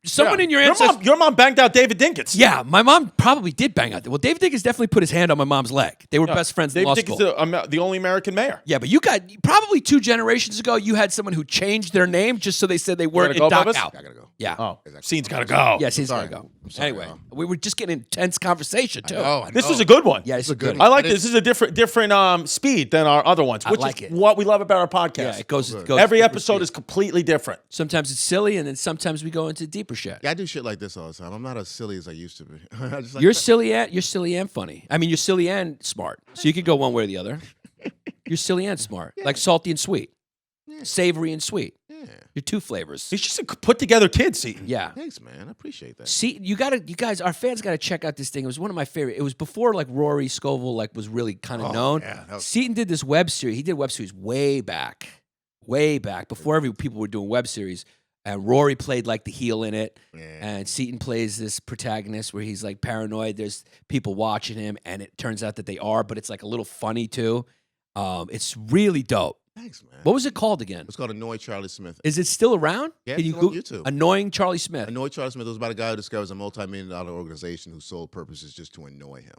someone in your
Your
ancestors.
mom, your mom banged out David Dinkins.
Yeah, my mom probably did bang out there. Well, David Dinkins definitely put his hand on my mom's leg. They were best friends in
David
law
Dinkins
school.
is the only American mayor.
Yeah, but you got probably 2 generations ago, you had someone who changed their name just so they said they weren't in
gotta go,
Doc
Bubba's?
out.
I gotta go.
Yeah.
Oh,
Exactly.
scene's got to go.
Yes, he's
sorry.
gonna go.
I'm sorry,
Anyway,
Al.
we were just getting intense conversation too.
I
This
know.
is a good one.
Yeah, it's
a good
good.
one.
I like
I
this. This is a different speed than our other ones, which
like
is
it.
what we love about our podcast.
Yeah, it goes.
Every
super
episode
speed.
is completely different.
Sometimes it's silly, and then sometimes we go into deeper shit.
Yeah, I do shit like this all the time. I'm not as silly as I used to be. I just like
You're silly and funny. I mean, you're silly and smart. So you could go one way or the other. You're silly and smart, like salty and sweet, savory and sweet.
Yeah.
You're 2 flavors.
He's just a put together kid, Seaton.
Yeah.
Thanks, man. I appreciate that.
See, you guys, our fans gotta check out this thing. It was one of my favorite. It was before like Rory Scovel like was really kind of known.
yeah, that was-
Seaton did this web series. He did a web series way back before people were doing web series. And Rory played like the heel in it, and Seaton plays this protagonist where he's like paranoid. There's people watching him, and it turns out that they are, but it's like a little funny too. It's really dope.
Thanks, man.
What was it called again?
It's called Annoy Charlie Smith.
Is it still around?
Yeah,
Can
it's
you
on
Google
YouTube.
Annoying Charlie Smith?
Annoy Charlie Smith was about a guy who discovers a multi-million-dollar organization whose sole purpose is just to annoy him.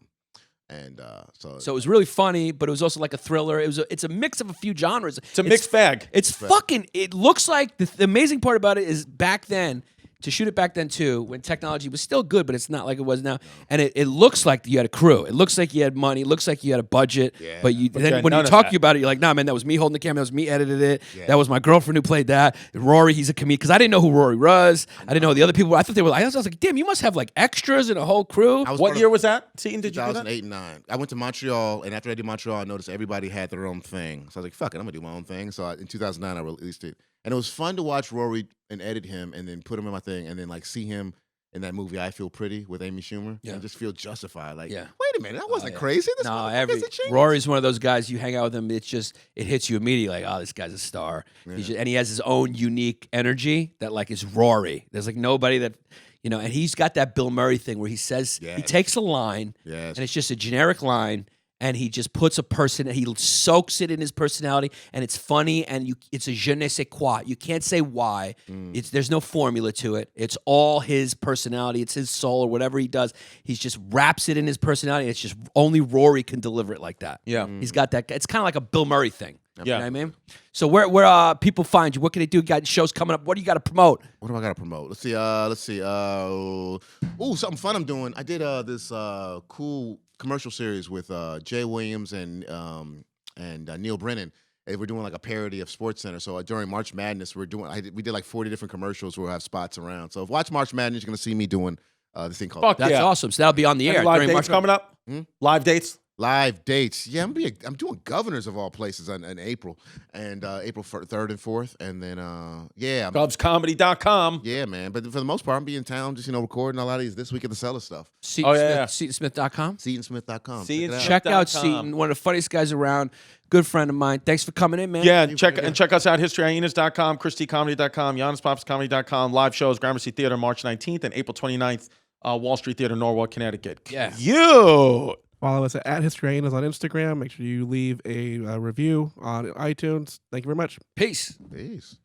And so
So it was really funny, but it was also like a thriller. It's a mix of a few genres.
It's a mixed bag.
It's fucking. It looks like the amazing part about it is back then to shoot it back then too, when technology was still good, but it's not like it was now. And it looks like you had a crew. It looks like you had money. It looks like you had a budget.
Yeah.
But
yeah,
then when
none
you
of
talk
that.
about it, you're like, nah, man, that was me holding the camera. That was me edited it.
Yeah.
That was my girlfriend who played that. Rory, he's a comedian. Because I didn't know who Rory was. I didn't know the other people. I thought they were. I was like, damn, you must have like extras and a whole crew.
I was
What
part of-
year was that? Seaton, did you do that?
2008 and 9. I went to Montreal, and after I did Montreal, I noticed everybody had their own thing. So I was like, fuck it, I'm going to do my own thing. So in 2009, I released it. And it was fun to watch Rory and edit him and then put him in my thing and then like see him in that movie I Feel Pretty with Amy Schumer and just feel justified. Like,
Yeah.
wait a minute, that wasn't crazy. This
No,
motherfucker's a genius.
Rory's one of those guys you hang out with him. It hits you immediately. Like, oh, this guy's a star. And he has his own unique energy that like is Rory. There's like nobody that and he's got that Bill Murray thing where he says he takes a line and it's just a generic line. And he just puts a person, he soaks it in his personality, and it's funny, and it's a je ne sais quoi. You can't say why. There's no formula to it. It's all his personality. It's his soul or whatever he does. He just wraps it in his personality. It's just only Rory can deliver it like that.
Yeah.
He's got that. It's kind of like a Bill Murray thing.
Yeah.
You know what I mean? So where people find you? What can they do? You got shows coming up. What do you got to promote?
What do I got to promote? Let's see. Something fun I'm doing. I did this cool commercial series with Jay Williams and Neil Brennan. And we're doing like a parody of SportsCenter. So during March Madness, we did like 40 different commercials where we'll have spots around. So if watch March Madness, you're gonna see me doing this thing called
Fuck
That's
yeah.
awesome. So that'll be on the
Any
air.
live
during
dates
March
coming up? Live dates?
Live dates. Yeah, I'm doing Governors of all places in April, and April 3rd and 4th, and then
GovsComedy.com.
yeah, man. But for the most part, I'm being in town, just recording a lot of these This Week at the Cellar stuff.
SeatonSmith.com.
SeatonSmith.com.
Seaton
Check out
Smith.com.
Seaton, one of the funniest guys around. Good friend of mine. Thanks for coming in, man.
Yeah, and check us out, historyhyenas.com, ChristyComedy.com, YannisPappas.comedy.com, live shows, Gramercy Theater, March 19th and April 29th, Wall Street Theater, Norwalk, Connecticut.
Yeah.
You.
Follow us at History Hyenas on Instagram. Make sure you leave a review on iTunes. Thank you very much.
Peace.
Peace.